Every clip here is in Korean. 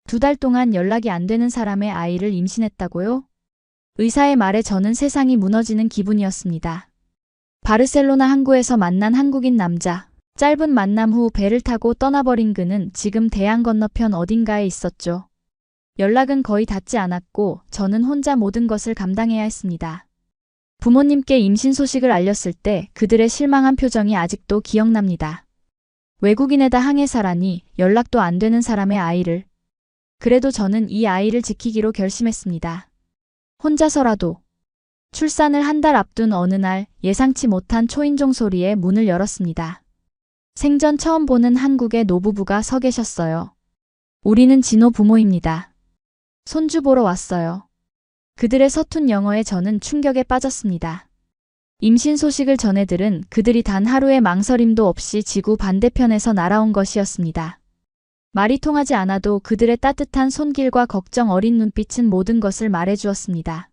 2달 동안 연락이 안 되는 사람의 아이를 임신했다고요? 의사의 말에 저는 세상이 무너지는 기분이었습니다. 바르셀로나 항구에서 만난 한국인 남자. 짧은 만남 후 배를 타고 떠나버린 그는 지금 대양 건너편 어딘가에 있었죠. 연락은 거의 닿지 않았고 저는 혼자 모든 것을 감당해야 했습니다. 부모님께 임신 소식을 알렸을 때 그들의 실망한 표정이 아직도 기억납니다. 외국인에다 항해사라니, 연락도 안 되는 사람의 아이를. 그래도 저는 이 아이를 지키기로 결심했습니다. 혼자서라도. 출산을 한 달 앞둔 어느 날 예상치 못한 초인종 소리에 문을 열었습니다. 생전 처음 보는 한국의 노부부가 서 계셨어요. 우리는 진호 부모입니다. 손주 보러 왔어요. 그들의 서툰 영어에 저는 충격에 빠졌습니다. 임신 소식을 전해들은 그들이 단 하루의 망설임도 없이 지구 반대편에서 날아온 것이었습니다. 말이 통하지 않아도 그들의 따뜻한 손길과 걱정 어린 눈빛은 모든 것을 말해주었습니다.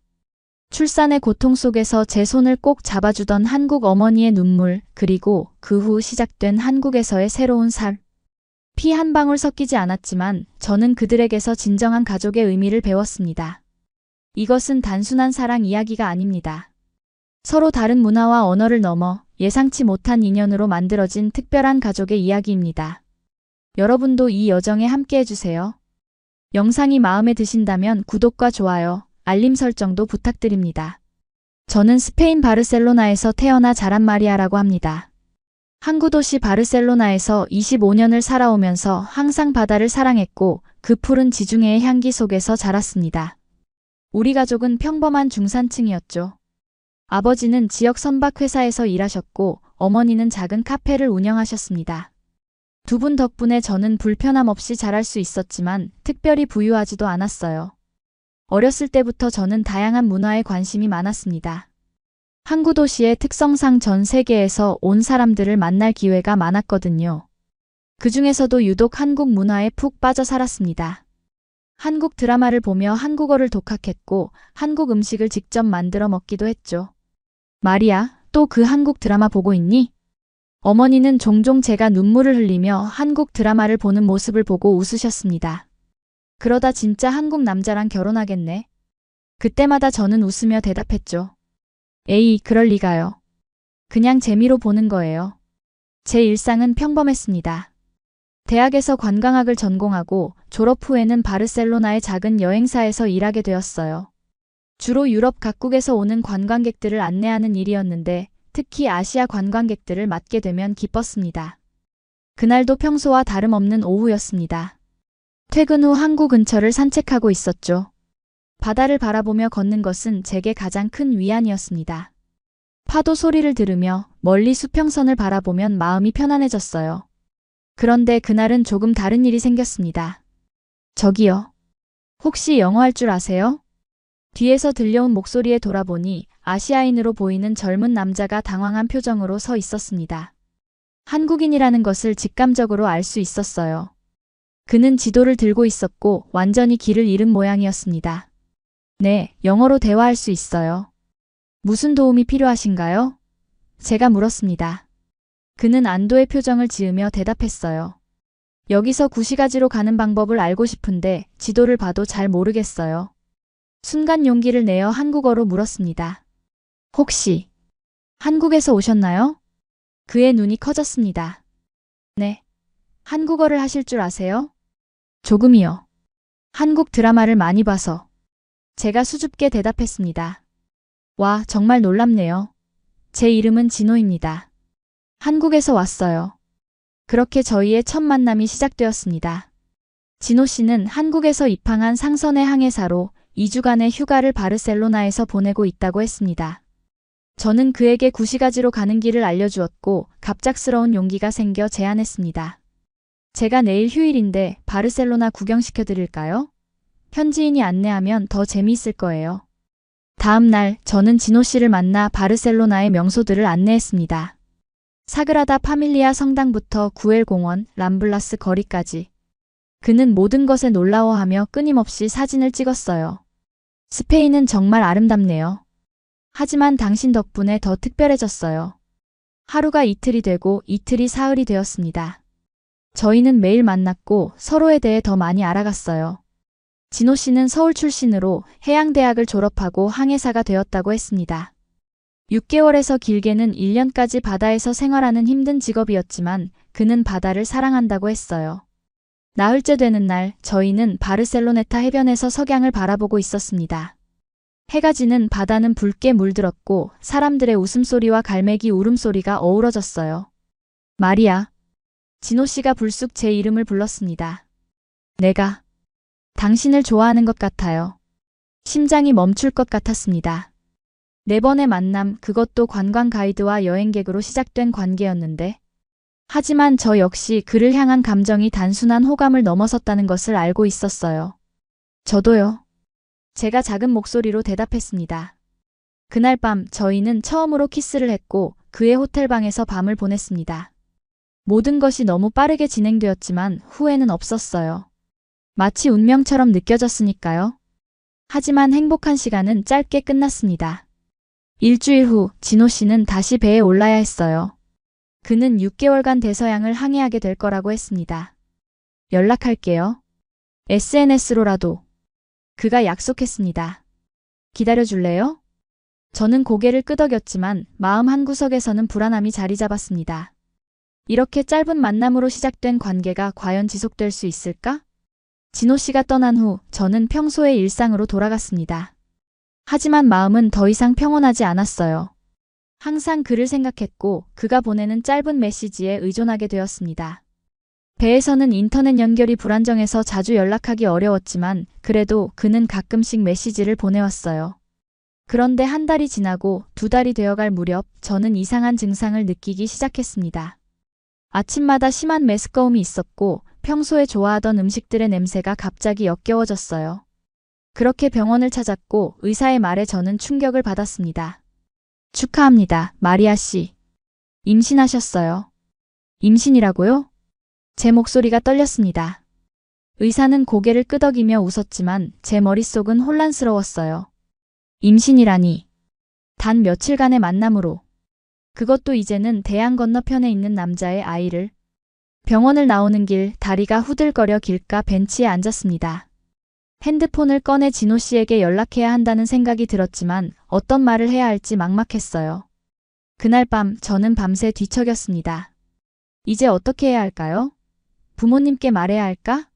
출산의 고통 속에서 제 손을 꼭 잡아주던 한국 어머니의 눈물, 그리고 그 후 시작된 한국에서의 새로운 삶. 피 한 방울 섞이지 않았지만 저는 그들에게서 진정한 가족의 의미를 배웠습니다. 이것은 단순한 사랑 이야기가 아닙니다. 서로 다른 문화와 언어를 넘어 예상치 못한 인연으로 만들어진 특별한 가족의 이야기입니다. 여러분도 이 여정에 함께해주세요. 영상이 마음에 드신다면 구독과 좋아요, 알림 설정도 부탁드립니다. 저는 스페인 바르셀로나에서 태어나 자란 마리아라고 합니다. 항구 도시 바르셀로나에서 25년을 살아오면서 항상 바다를 사랑했고 그 푸른 지중해의 향기 속에서 자랐습니다. 우리 가족은 평범한 중산층이었죠. 아버지는 지역 선박회사에서 일하셨고 어머니는 작은 카페를 운영하셨습니다. 두 분 덕분에 저는 불편함 없이 자랄 수 있었지만 특별히 부유하지도 않았어요. 어렸을 때부터 저는 다양한 문화에 관심이 많았습니다. 항구 도시의 특성상 전 세계에서 온 사람들을 만날 기회가 많았거든요. 그 중에서도 유독 한국 문화에 푹 빠져 살았습니다. 한국 드라마를 보며 한국어를 독학했고 한국 음식을 직접 만들어 먹기도 했죠. 마리아, 또 그 한국 드라마 보고 있니? 어머니는 종종 제가 눈물을 흘리며 한국 드라마를 보는 모습을 보고 웃으셨습니다. 그러다 진짜 한국 남자랑 결혼하겠네. 그때마다 저는 웃으며 대답했죠. 에이, 그럴 리가요. 그냥 재미로 보는 거예요. 제 일상은 평범했습니다. 대학에서 관광학을 전공하고 졸업 후에는 바르셀로나의 작은 여행사에서 일하게 되었어요. 주로 유럽 각국에서 오는 관광객들을 안내하는 일이었는데 특히 아시아 관광객들을 맡게 되면 기뻤습니다. 그날도 평소와 다름없는 오후였습니다. 퇴근 후 항구 근처를 산책하고 있었죠. 바다를 바라보며 걷는 것은 제게 가장 큰 위안이었습니다. 파도 소리를 들으며 멀리 수평선을 바라보면 마음이 편안해졌어요. 그런데 그날은 조금 다른 일이 생겼습니다. 저기요. 혹시 영어 할 줄 아세요? 뒤에서 들려온 목소리에 돌아보니 아시아인으로 보이는 젊은 남자가 당황한 표정으로 서 있었습니다. 한국인이라는 것을 직감적으로 알 수 있었어요. 그는 지도를 들고 있었고 완전히 길을 잃은 모양이었습니다. 네, 영어로 대화할 수 있어요. 무슨 도움이 필요하신가요? 제가 물었습니다. 그는 안도의 표정을 지으며 대답했어요. 여기서 구시가지로 가는 방법을 알고 싶은데 지도를 봐도 잘 모르겠어요. 순간 용기를 내어 한국어로 물었습니다. 혹시 한국에서 오셨나요? 그의 눈이 커졌습니다. 네. 한국어를 하실 줄 아세요? 조금이요. 한국 드라마를 많이 봐서. 제가 수줍게 대답했습니다. 와, 정말 놀랍네요. 제 이름은 진호입니다. 한국에서 왔어요. 그렇게 저희의 첫 만남이 시작되었습니다. 진호 씨는 한국에서 입항한 상선의 항해사로 2주간의 휴가를 바르셀로나에서 보내고 있다고 했습니다. 저는 그에게 구시가지로 가는 길을 알려주었고 갑작스러운 용기가 생겨 제안했습니다. 제가 내일 휴일인데 바르셀로나 구경시켜 드릴까요? 현지인이 안내하면 더 재미있을 거예요. 다음 날 저는 진호 씨를 만나 바르셀로나의 명소들을 안내했습니다. 사그라다 파밀리아 성당부터 구엘 공원, 람블라스 거리까지. 그는 모든 것에 놀라워하며 끊임없이 사진을 찍었어요. 스페인은 정말 아름답네요. 하지만 당신 덕분에 더 특별해졌어요. 하루가 이틀이 되고 이틀이 사흘이 되었습니다. 저희는 매일 만났고 서로에 대해 더 많이 알아갔어요. 진호 씨는 서울 출신으로 해양대학을 졸업하고 항해사가 되었다고 했습니다. 6개월에서 길게는 1년까지 바다에서 생활하는 힘든 직업이었지만 그는 바다를 사랑한다고 했어요. 나흘째 되는 날 저희는 바르셀로네타 해변에서 석양을 바라보고 있었습니다. 해가 지는 바다는 붉게 물들었고 사람들의 웃음소리와 갈매기 울음소리가 어우러졌어요. 마리아. 진호 씨가 불쑥 제 이름을 불렀습니다. 내가 당신을 좋아하는 것 같아요. 심장이 멈출 것 같았습니다. 4번의 만남, 그것도 관광 가이드와 여행객으로 시작된 관계였는데 하지만 저 역시 그를 향한 감정이 단순한 호감을 넘어섰다는 것을 알고 있었어요. 저도요. 제가 작은 목소리로 대답했습니다. 그날 밤 저희는 처음으로 키스를 했고 그의 호텔방에서 밤을 보냈습니다. 모든 것이 너무 빠르게 진행되었지만 후회는 없었어요. 마치 운명처럼 느껴졌으니까요. 하지만 행복한 시간은 짧게 끝났습니다. 일주일 후 진호 씨는 다시 배에 올라야 했어요. 그는 6개월간 대서양을 항해하게 될 거라고 했습니다. 연락할게요. SNS로라도. 그가 약속했습니다. 기다려줄래요? 저는 고개를 끄덕였지만 마음 한구석에서는 불안함이 자리 잡았습니다. 이렇게 짧은 만남으로 시작된 관계가 과연 지속될 수 있을까? 진호 씨가 떠난 후 저는 평소의 일상으로 돌아갔습니다. 하지만 마음은 더 이상 평온하지 않았어요. 항상 그를 생각했고 그가 보내는 짧은 메시지에 의존하게 되었습니다. 배에서는 인터넷 연결이 불안정해서 자주 연락하기 어려웠지만 그래도 그는 가끔씩 메시지를 보내왔어요. 그런데 한 달이 지나고 2달이 되어갈 무렵 저는 이상한 증상을 느끼기 시작했습니다. 아침마다 심한 메스꺼움이 있었고 평소에 좋아하던 음식들의 냄새가 갑자기 역겨워졌어요. 그렇게 병원을 찾았고 의사의 말에 저는 충격을 받았습니다. 축하합니다, 마리아 씨. 임신하셨어요. 임신이라고요? 제 목소리가 떨렸습니다. 의사는 고개를 끄덕이며 웃었지만 제 머릿속은 혼란스러웠어요. 임신이라니. 단 며칠간의 만남으로. 그것도 이제는 대양 건너편에 있는 남자의 아이를. 병원을 나오는 길 다리가 후들거려 길가 벤치에 앉았습니다. 핸드폰을 꺼내 진호 씨에게 연락해야 한다는 생각이 들었지만 어떤 말을 해야 할지 막막했어요. 그날 밤 저는 밤새 뒤척였습니다. 이제 어떻게 해야 할까요? 부모님께 말해야 할까?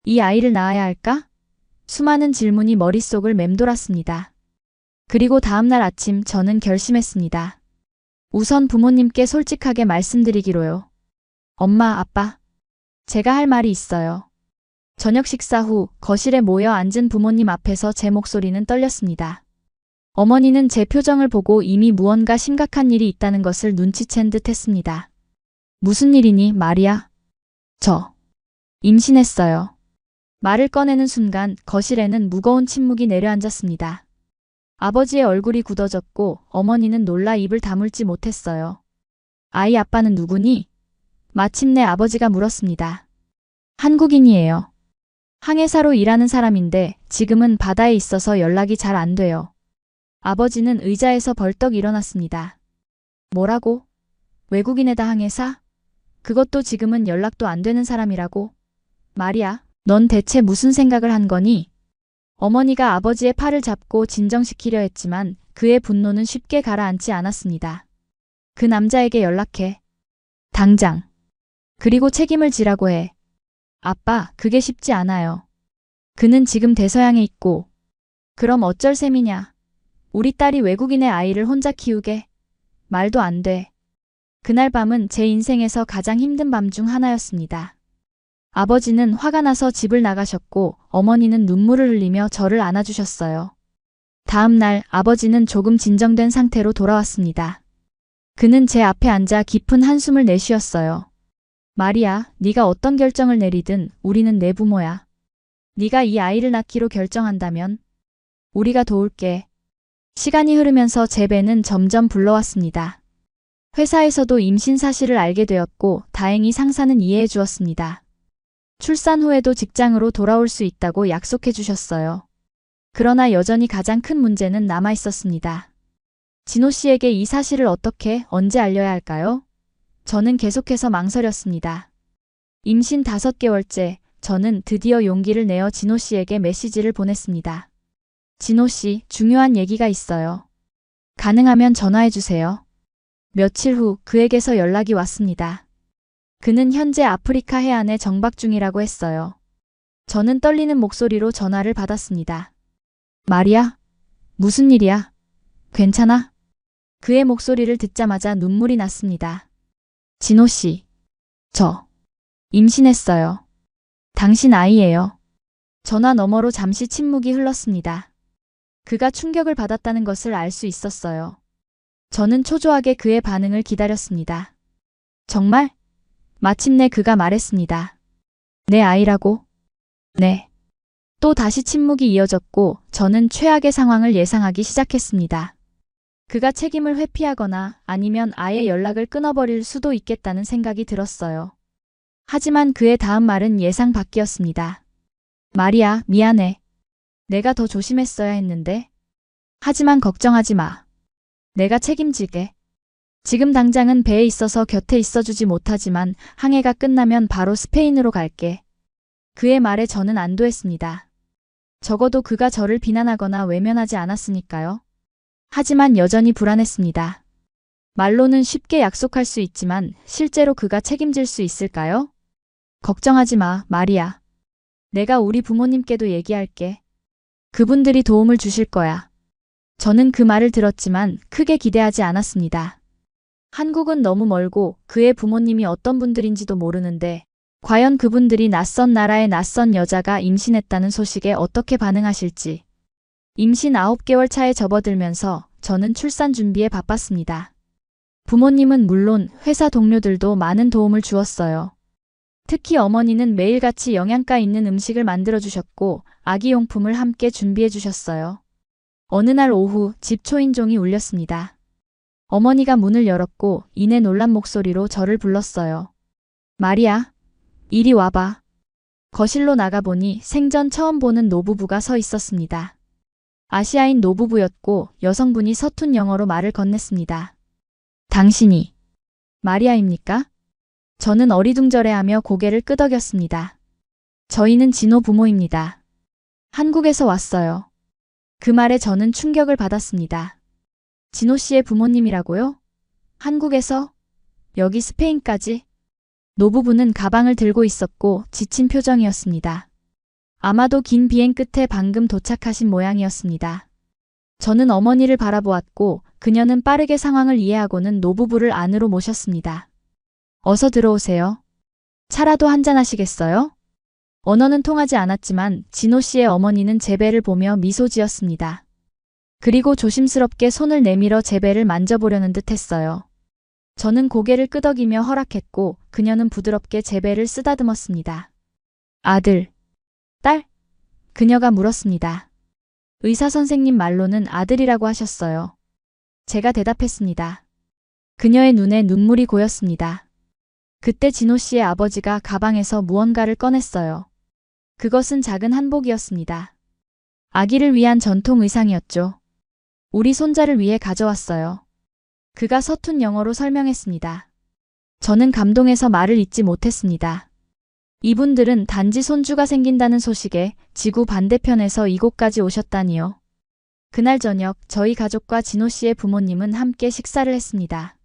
이 아이를 낳아야 할까? 수많은 질문이 머릿속을 맴돌았습니다. 그리고 다음날 아침 저는 결심했습니다. 우선 부모님께 솔직하게 말씀드리기로요. 엄마, 아빠, 제가 할 말이 있어요. 저녁 식사 후 거실에 모여 앉은 부모님 앞에서 제 목소리는 떨렸습니다. 어머니는 제 표정을 보고 이미 무언가 심각한 일이 있다는 것을 눈치챈 듯 했습니다. 무슨 일이니, 마리아? 저 임신했어요. 말을 꺼내는 순간 거실에는 무거운 침묵이 내려앉았습니다. 아버지의 얼굴이 굳어졌고 어머니는 놀라 입을 다물지 못했어요. 아이 아빠는 누구니? 마침내 아버지가 물었습니다. 한국인이에요. 항해사로 일하는 사람인데 지금은 바다에 있어서 연락이 잘 안 돼요. 아버지는 의자에서 벌떡 일어났습니다. 뭐라고? 외국인에다 항해사? 그것도 지금은 연락도 안 되는 사람이라고? 마리아, 넌 대체 무슨 생각을 한 거니? 어머니가 아버지의 팔을 잡고 진정시키려 했지만 그의 분노는 쉽게 가라앉지 않았습니다. 그 남자에게 연락해. 당장. 그리고 책임을 지라고 해. 아빠, 그게 쉽지 않아요. 그는 지금 대서양에 있고. 그럼 어쩔 셈이냐. 우리 딸이 외국인의 아이를 혼자 키우게. 말도 안 돼. 그날 밤은 제 인생에서 가장 힘든 밤 중 하나였습니다. 아버지는 화가 나서 집을 나가셨고 어머니는 눈물을 흘리며 저를 안아주셨어요. 다음 날 아버지는 조금 진정된 상태로 돌아왔습니다. 그는 제 앞에 앉아 깊은 한숨을 내쉬었어요. 마리아, 네가 어떤 결정을 내리든 우리는 내 부모야. 네가 이 아이를 낳기로 결정한다면 우리가 도울게. 시간이 흐르면서 제 배는 점점 불러왔습니다. 회사에서도 임신 사실을 알게 되었고 다행히 상사는 이해해 주었습니다. 출산 후에도 직장으로 돌아올 수 있다고 약속해 주셨어요. 그러나 여전히 가장 큰 문제는 남아 있었습니다. 진호 씨에게 이 사실을 어떻게, 언제 알려야 할까요? 저는 계속해서 망설였습니다. 임신 5개월째, 저는 드디어 용기를 내어 진호 씨에게 메시지를 보냈습니다. 진호 씨, 중요한 얘기가 있어요. 가능하면 전화해 주세요. 며칠 후 그에게서 연락이 왔습니다. 그는 현재 아프리카 해안에 정박 중이라고 했어요. 저는 떨리는 목소리로 전화를 받았습니다. 마리아? 무슨 일이야? 괜찮아? 그의 목소리를 듣자마자 눈물이 났습니다. 진호 씨, 저 임신했어요. 당신 아이예요. 전화 너머로 잠시 침묵이 흘렀습니다. 그가 충격을 받았다는 것을 알 수 있었어요. 저는 초조하게 그의 반응을 기다렸습니다. 정말? 마침내 그가 말했습니다. 내 아이라고? 네. 또 다시 침묵이 이어졌고 저는 최악의 상황을 예상하기 시작했습니다. 그가 책임을 회피하거나 아니면 아예 연락을 끊어버릴 수도 있겠다는 생각이 들었어요. 하지만 그의 다음 말은 예상 밖이었습니다. 마리아, 미안해. 내가 더 조심했어야 했는데. 하지만 걱정하지 마. 내가 책임질게. 지금 당장은 배에 있어서 곁에 있어주지 못하지만 항해가 끝나면 바로 스페인으로 갈게. 그의 말에 저는 안도했습니다. 적어도 그가 저를 비난하거나 외면하지 않았으니까요. 하지만 여전히 불안했습니다. 말로는 쉽게 약속할 수 있지만 실제로 그가 책임질 수 있을까요? 걱정하지 마, 마리아. 내가 우리 부모님께도 얘기할게. 그분들이 도움을 주실 거야. 저는 그 말을 들었지만 크게 기대하지 않았습니다. 한국은 너무 멀고 그의 부모님이 어떤 분들인지도 모르는데 과연 그분들이 낯선 나라의 낯선 여자가 임신했다는 소식에 어떻게 반응하실지. 임신 9개월 차에 접어들면서 저는 출산 준비에 바빴습니다. 부모님은 물론 회사 동료들도 많은 도움을 주었어요. 특히 어머니는 매일같이 영양가 있는 음식을 만들어주셨고 아기용품을 함께 준비해주셨어요. 어느 날 오후 집 초인종이 울렸습니다. 어머니가 문을 열었고 이내 놀란 목소리로 저를 불렀어요. 마리아, 이리 와봐. 거실로 나가보니 생전 처음 보는 노부부가 서 있었습니다. 아시아인 노부부였고 여성분이 서툰 영어로 말을 건넸습니다. 당신이 마리아입니까? 저는 어리둥절해하며 고개를 끄덕였습니다. 저희는 진호 부모입니다. 한국에서 왔어요. 그 말에 저는 충격을 받았습니다. 진호 씨의 부모님이라고요? 한국에서? 여기 스페인까지? 노부부는 가방을 들고 있었고 지친 표정이었습니다. 아마도 긴 비행 끝에 방금 도착하신 모양이었습니다. 저는 어머니를 바라보았고 그녀는 빠르게 상황을 이해하고는 노부부를 안으로 모셨습니다. 어서 들어오세요. 차라도 한잔하시겠어요? 언어는 통하지 않았지만 진호 씨의 어머니는 제 배를 보며 미소 지었습니다. 그리고 조심스럽게 손을 내밀어 제 배를 만져보려는 듯 했어요. 저는 고개를 끄덕이며 허락했고 그녀는 부드럽게 제 배를 쓰다듬었습니다. 아들, 딸? 그녀가 물었습니다. 의사 선생님 말로는 아들이라고 하셨어요. 제가 대답했습니다. 그녀의 눈에 눈물이 고였습니다. 그때 진호 씨의 아버지가 가방에서 무언가를 꺼냈어요. 그것은 작은 한복이었습니다. 아기를 위한 전통 의상이었죠. 우리 손자를 위해 가져왔어요. 그가 서툰 영어로 설명했습니다. 저는 감동해서 말을 잇지 못했습니다. 이분들은 단지 손주가 생긴다는 소식에 지구 반대편에서 이곳까지 오셨다니요. 그날 저녁 저희 가족과 진호 씨의 부모님은 함께 식사를 했습니다.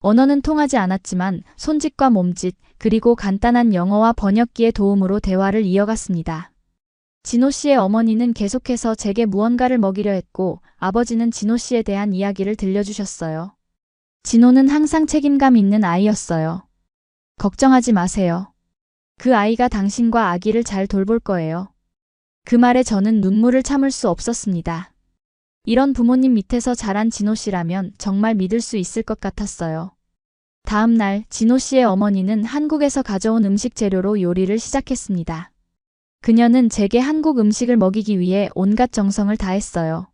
언어는 통하지 않았지만 손짓과 몸짓 그리고 간단한 영어와 번역기의 도움으로 대화를 이어갔습니다. 진호 씨의 어머니는 계속해서 제게 무언가를 먹이려 했고 아버지는 진호 씨에 대한 이야기를 들려주셨어요. 진호는 항상 책임감 있는 아이였어요. 걱정하지 마세요. 그 아이가 당신과 아기를 잘 돌볼 거예요. 그 말에 저는 눈물을 참을 수 없었습니다. 이런 부모님 밑에서 자란 진호 씨라면 정말 믿을 수 있을 것 같았어요. 다음 날 진호 씨의 어머니는 한국에서 가져온 음식 재료로 요리를 시작했습니다. 그녀는 제게 한국 음식을 먹이기 위해 온갖 정성을 다했어요.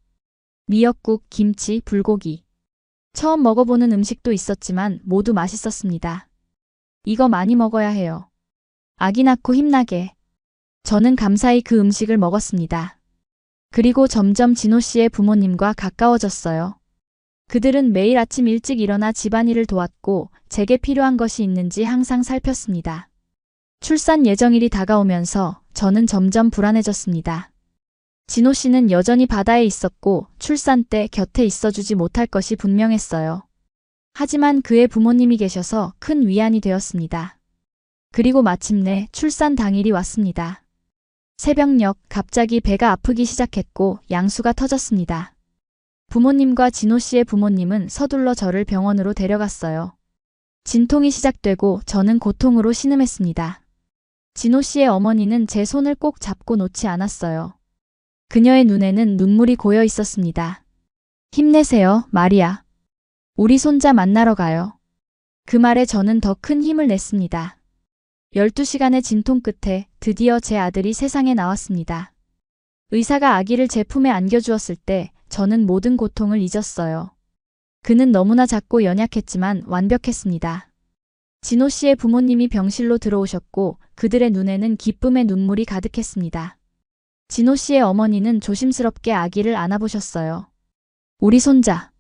미역국, 김치, 불고기. 처음 먹어보는 음식도 있었지만 모두 맛있었습니다. 이거 많이 먹어야 해요. 아기 낳고 힘나게. 저는 감사히 그 음식을 먹었습니다. 그리고 점점 진호 씨의 부모님과 가까워졌어요. 그들은 매일 아침 일찍 일어나 집안일을 도왔고 제게 필요한 것이 있는지 항상 살폈습니다. 출산 예정일이 다가오면서 저는 점점 불안해졌습니다. 진호 씨는 여전히 바다에 있었고 출산 때 곁에 있어주지 못할 것이 분명했어요. 하지만 그의 부모님이 계셔서 큰 위안이 되었습니다. 그리고 마침내 출산 당일이 왔습니다. 새벽녘 갑자기 배가 아프기 시작했고 양수가 터졌습니다. 부모님과 진호 씨의 부모님은 서둘러 저를 병원으로 데려갔어요. 진통이 시작되고 저는 고통으로 신음했습니다. 진호 씨의 어머니는 제 손을 꼭 잡고 놓지 않았어요. 그녀의 눈에는 눈물이 고여 있었습니다. 힘내세요, 마리아. 우리 손자 만나러 가요. 그 말에 저는 더 큰 힘을 냈습니다. 12시간의 진통 끝에 드디어 제 아들이 세상에 나왔습니다. 의사가 아기를 제 품에 안겨주었을 때 저는 모든 고통을 잊었어요. 그는 너무나 작고 연약했지만 완벽했습니다. 진호 씨의 부모님이 병실로 들어오셨고 그들의 눈에는 기쁨의 눈물이 가득했습니다. 진호 씨의 어머니는 조심스럽게 아기를 안아보셨어요. 우리 손자.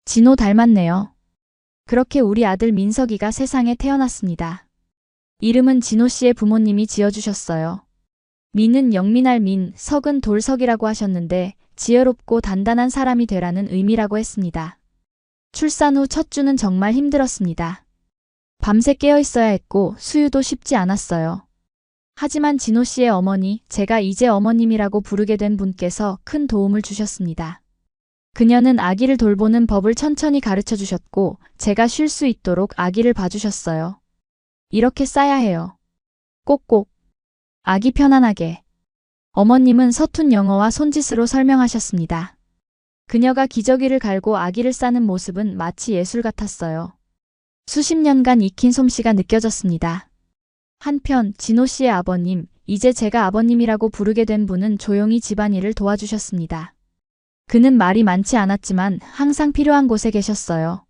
진호 닮았네요. 그렇게 우리 아들 민석이가 세상에 태어났습니다. 이름은 진호 씨의 부모님이 지어주셨어요. 민은 영민할 민, 석은 돌석이라고 하셨는데 지혜롭고 단단한 사람이 되라는 의미라고 했습니다. 출산 후 첫 주는 정말 힘들었습니다. 밤새 깨어 있어야 했고 수유도 쉽지 않았어요. 하지만 진호 씨의 어머니, 제가 이제 어머님이라고 부르게 된 분께서 큰 도움을 주셨습니다. 그녀는 아기를 돌보는 법을 천천히 가르쳐 주셨고 제가 쉴 수 있도록 아기를 봐주셨어요. 이렇게 싸야 해요. 꼭꼭. 아기 편안하게. 어머님은 서툰 영어와 손짓으로 설명하셨습니다. 그녀가 기저귀를 갈고 아기를 싸는 모습은 마치 예술 같았어요. 수십 년간 익힌 솜씨가 느껴졌습니다. 한편 진호 씨의 아버님, 이제 제가 아버님이라고 부르게 된 분은 조용히 집안일을 도와주셨습니다. 그는 말이 많지 않았지만 항상 필요한 곳에 계셨어요.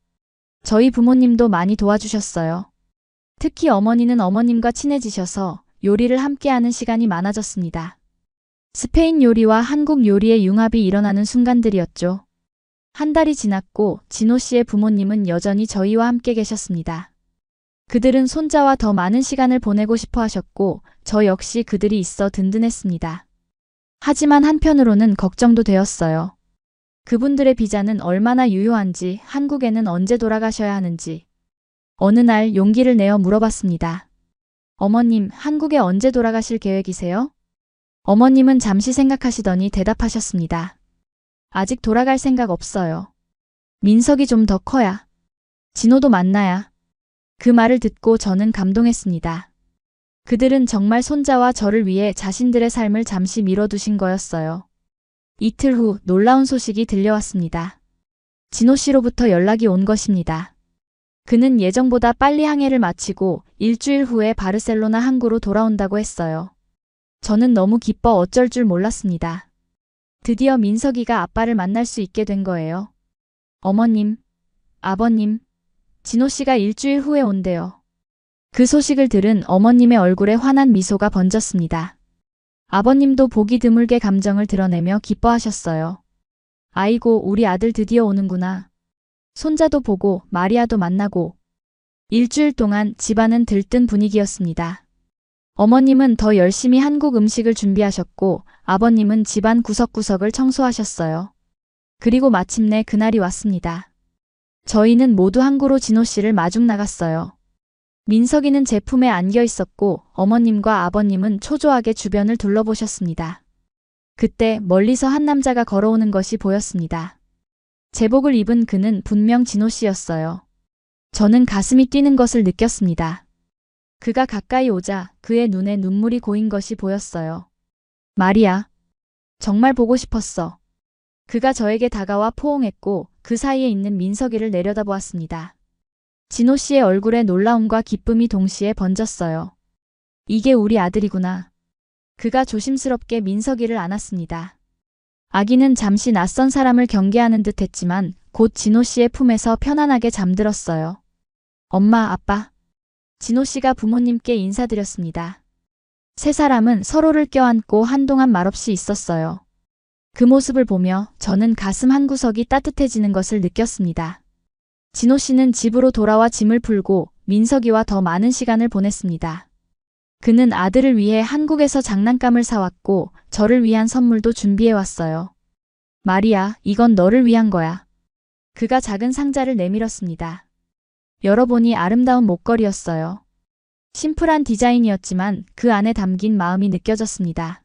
저희 부모님도 많이 도와주셨어요. 특히 어머니는 어머님과 친해지셔서 요리를 함께하는 시간이 많아졌습니다. 스페인 요리와 한국 요리의 융합이 일어나는 순간들이었죠. 한 달이 지났고 진호 씨의 부모님은 여전히 저희와 함께 계셨습니다. 그들은 손자와 더 많은 시간을 보내고 싶어 하셨고 저 역시 그들이 있어 든든했습니다. 하지만 한편으로는 걱정도 되었어요. 그분들의 비자는 얼마나 유효한지, 한국에는 언제 돌아가셔야 하는지. 어느 날 용기를 내어 물어봤습니다. 어머님, 한국에 언제 돌아가실 계획이세요? 어머님은 잠시 생각하시더니 대답하셨습니다. 아직 돌아갈 생각 없어요. 민석이 좀 더 커야. 진호도 만나야. 그 말을 듣고 저는 감동했습니다. 그들은 정말 손자와 저를 위해 자신들의 삶을 잠시 미뤄두신 거였어요. 이틀 후 놀라운 소식이 들려왔습니다. 진호 씨로부터 연락이 온 것입니다. 그는 예정보다 빨리 항해를 마치고 일주일 후에 바르셀로나 항구로 돌아온다고 했어요. 저는 너무 기뻐 어쩔 줄 몰랐습니다. 드디어 민석이가 아빠를 만날 수 있게 된 거예요. 어머님, 아버님, 진호 씨가 일주일 후에 온대요. 그 소식을 들은 어머님의 얼굴에 환한 미소가 번졌습니다. 아버님도 보기 드물게 감정을 드러내며 기뻐하셨어요. 아이고, 우리 아들 드디어 오는구나. 손자도 보고 마리아도 만나고. 일주일 동안 집안은 들뜬 분위기였습니다. 어머님은 더 열심히 한국 음식을 준비하셨고 아버님은 집안 구석구석을 청소하셨어요. 그리고 마침내 그날이 왔습니다. 저희는 모두 항구로 진호 씨를 마중 나갔어요. 민석이는 제 품에 안겨 있었고 어머님과 아버님은 초조하게 주변을 둘러보셨습니다. 그때 멀리서 한 남자가 걸어오는 것이 보였습니다. 제복을 입은 그는 분명 진호 씨였어요. 저는 가슴이 뛰는 것을 느꼈습니다. 그가 가까이 오자 그의 눈에 눈물이 고인 것이 보였어요. 마리아, 정말 보고 싶었어. 그가 저에게 다가와 포옹했고 그 사이에 있는 민석이를 내려다보았습니다. 진호 씨의 얼굴에 놀라움과 기쁨이 동시에 번졌어요. 이게 우리 아들이구나. 그가 조심스럽게 민석이를 안았습니다. 아기는 잠시 낯선 사람을 경계하는 듯 했지만 곧 진호 씨의 품에서 편안하게 잠들었어요. 엄마, 아빠. 진호 씨가 부모님께 인사드렸습니다. 세 사람은 서로를 껴안고 한동안 말없이 있었어요. 그 모습을 보며 저는 가슴 한구석이 따뜻해지는 것을 느꼈습니다. 진호 씨는 집으로 돌아와 짐을 풀고 민석이와 더 많은 시간을 보냈습니다. 그는 아들을 위해 한국에서 장난감을 사왔고 저를 위한 선물도 준비해왔어요. 마리아, 이건 너를 위한 거야. 그가 작은 상자를 내밀었습니다. 열어보니 아름다운 목걸이였어요. 심플한 디자인이었지만 그 안에 담긴 마음이 느껴졌습니다.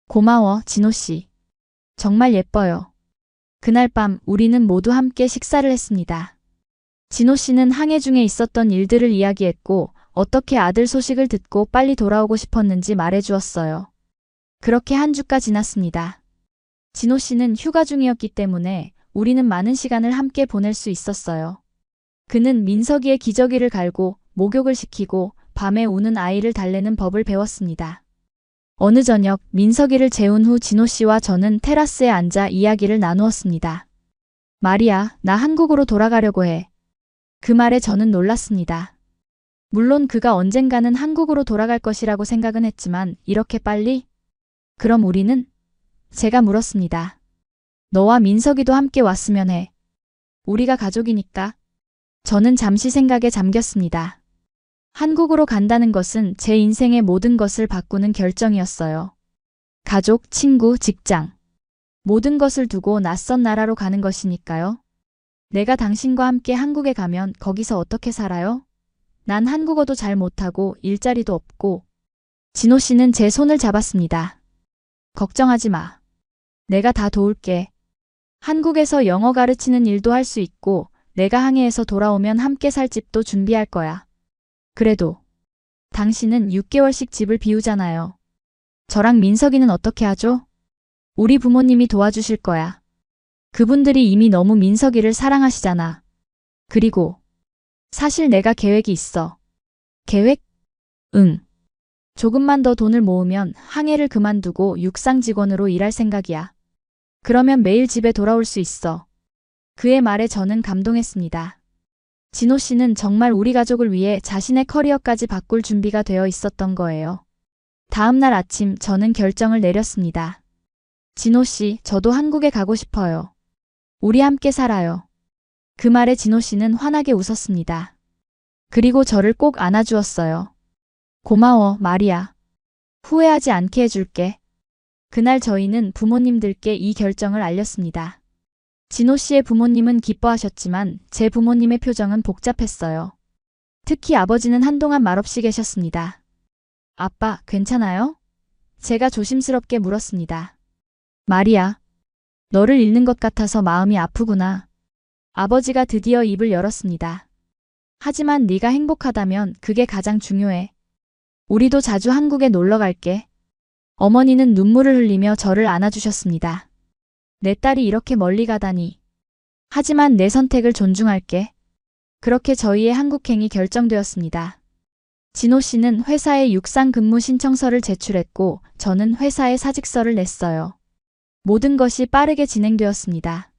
고마워, 진호 씨. 정말 예뻐요. 그날 밤 우리는 모두 함께 식사를 했습니다. 진호 씨는 항해 중에 있었던 일들을 이야기했고 어떻게 아들 소식을 듣고 빨리 돌아오고 싶었는지 말해주었어요. 그렇게 한 주가 지났습니다. 진호 씨는 휴가 중이었기 때문에 우리는 많은 시간을 함께 보낼 수 있었어요. 그는 민석이의 기저귀를 갈고 목욕을 시키고 밤에 우는 아이를 달래는 법을 배웠습니다. 어느 저녁 민석이를 재운 후 진호 씨와 저는 테라스에 앉아 이야기를 나누었습니다. 마리아, 나 한국으로 돌아가려고 해. 그 말에 저는 놀랐습니다. 물론 그가 언젠가는 한국으로 돌아갈 것이라고 생각은 했지만 이렇게 빨리? 그럼 우리는? 제가 물었습니다. 너와 민석이도 함께 왔으면 해. 우리가 가족이니까. 저는 잠시 생각에 잠겼습니다. 한국으로 간다는 것은 제 인생의 모든 것을 바꾸는 결정이었어요. 가족, 친구, 직장. 모든 것을 두고 낯선 나라로 가는 것이니까요. 내가 당신과 함께 한국에 가면 거기서 어떻게 살아요? 난 한국어도 잘 못하고 일자리도 없고. 진호 씨는 제 손을 잡았습니다. 걱정하지 마. 내가 다 도울게. 한국에서 영어 가르치는 일도 할 수 있고 내가 항해에서 돌아오면 함께 살 집도 준비할 거야. 그래도 당신은 6개월씩 집을 비우잖아요. 저랑 민석이는 어떻게 하죠? 우리 부모님이 도와주실 거야. 그분들이 이미 너무 민석이를 사랑하시잖아. 그리고 사실 내가 계획이 있어. 계획? 응. 조금만 더 돈을 모으면 항해를 그만두고 육상 직원으로 일할 생각이야. 그러면 매일 집에 돌아올 수 있어. 그의 말에 저는 감동했습니다. 진호 씨는 정말 우리 가족을 위해 자신의 커리어까지 바꿀 준비가 되어 있었던 거예요. 다음 날 아침 저는 결정을 내렸습니다. 진호 씨, 저도 한국에 가고 싶어요. 우리 함께 살아요. 그 말에 진호 씨는 환하게 웃었습니다. 그리고 저를 꼭 안아주었어요. 고마워, 마리아. 후회하지 않게 해줄게. 그날 저희는 부모님들께 이 결정을 알렸습니다. 진호 씨의 부모님은 기뻐하셨지만 제 부모님의 표정은 복잡했어요. 특히 아버지는 한동안 말없이 계셨습니다. 아빠, 괜찮아요? 제가 조심스럽게 물었습니다. 마리아, 너를 잃는 것 같아서 마음이 아프구나. 아버지가 드디어 입을 열었습니다. 하지만 네가 행복하다면 그게 가장 중요해. 우리도 자주 한국에 놀러 갈게. 어머니는 눈물을 흘리며 저를 안아주셨습니다. 내 딸이 이렇게 멀리 가다니. 하지만 내 선택을 존중할게. 그렇게 저희의 한국행이 결정되었습니다. 진호 씨는 회사에 육상 근무 신청서를 제출했고 저는 회사에 사직서를 냈어요. 모든 것이 빠르게 진행되었습니다.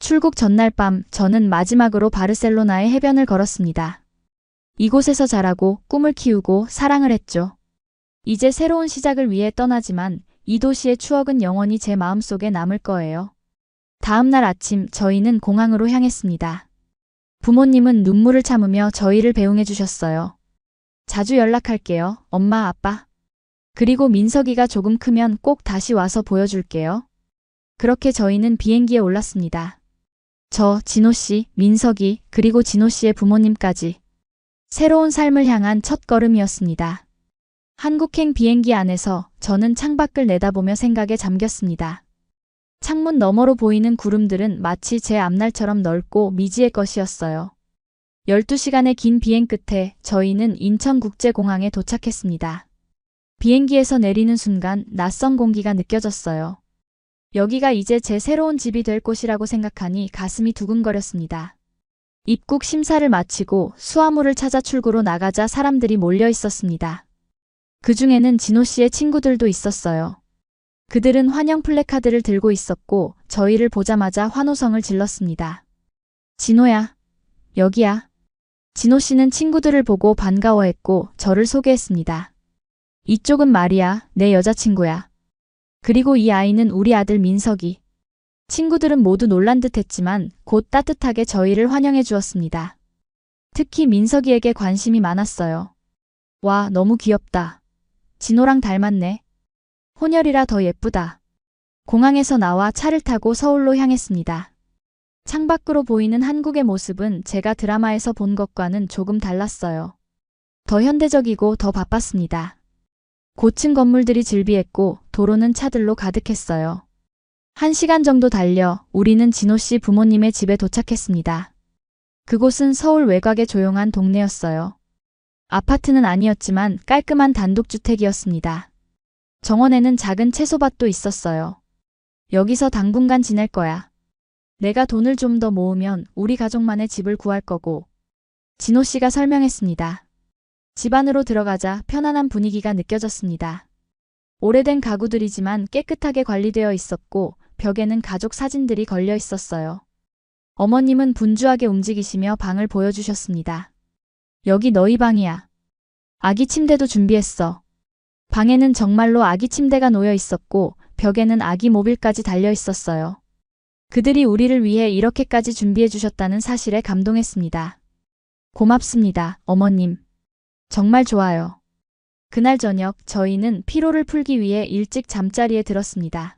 출국 전날 밤 저는 마지막으로 바르셀로나의 해변을 걸었습니다. 이곳에서 자라고 꿈을 키우고 사랑을 했죠. 이제 새로운 시작을 위해 떠나지만 이 도시의 추억은 영원히 제 마음속에 남을 거예요. 다음 날 아침 저희는 공항으로 향했습니다. 부모님은 눈물을 참으며 저희를 배웅해 주셨어요. 자주 연락할게요, 엄마, 아빠. 그리고 민석이가 조금 크면 꼭 다시 와서 보여줄게요. 그렇게 저희는 비행기에 올랐습니다. 저, 진호 씨, 민석이, 그리고 진호 씨의 부모님까지. 새로운 삶을 향한 첫 걸음이었습니다. 한국행 비행기 안에서 저는 창밖을 내다보며 생각에 잠겼습니다. 창문 너머로 보이는 구름들은 마치 제 앞날처럼 넓고 미지의 것이었어요. 12시간의 긴 비행 끝에 저희는 인천국제공항에 도착했습니다. 비행기에서 내리는 순간 낯선 공기가 느껴졌어요. 여기가 이제 제 새로운 집이 될 곳이라고 생각하니 가슴이 두근거렸습니다. 입국 심사를 마치고 수화물을 찾아 출구로 나가자 사람들이 몰려 있었습니다. 그 중에는 진호 씨의 친구들도 있었어요. 그들은 환영 플래카드를 들고 있었고 저희를 보자마자 환호성을 질렀습니다. 진호야, 여기야. 진호 씨는 친구들을 보고 반가워했고 저를 소개했습니다. 이쪽은 마리아, 내 여자친구야. 그리고 이 아이는 우리 아들 민석이. 친구들은 모두 놀란 듯 했지만 곧 따뜻하게 저희를 환영해 주었습니다. 특히 민석이에게 관심이 많았어요. 와, 너무 귀엽다. 진호랑 닮았네. 혼혈이라 더 예쁘다. 공항에서 나와 차를 타고 서울로 향했습니다. 창밖으로 보이는 한국의 모습은 제가 드라마에서 본 것과는 조금 달랐어요. 더 현대적이고 더 바빴습니다. 고층 건물들이 즐비했고 도로는 차들로 가득했어요. 1시간 정도 달려 우리는 진호 씨 부모님의 집에 도착했습니다. 그곳은 서울 외곽의 조용한 동네였어요. 아파트는 아니었지만 깔끔한 단독주택이었습니다. 정원에는 작은 채소밭도 있었어요. 여기서 당분간 지낼 거야. 내가 돈을 좀 더 모으면 우리 가족만의 집을 구할 거고. 진호 씨가 설명했습니다. 집 안으로 들어가자 편안한 분위기가 느껴졌습니다. 오래된 가구들이지만 깨끗하게 관리되어 있었고 벽에는 가족 사진들이 걸려 있었어요. 어머님은 분주하게 움직이시며 방을 보여주셨습니다. 여기 너희 방이야. 아기 침대도 준비했어. 방에는 정말로 아기 침대가 놓여 있었고 벽에는 아기 모빌까지 달려 있었어요. 그들이 우리를 위해 이렇게까지 준비해 주셨다는 사실에 감동했습니다. 고맙습니다, 어머님. 정말 좋아요. 그날 저녁 저희는 피로를 풀기 위해 일찍 잠자리에 들었습니다.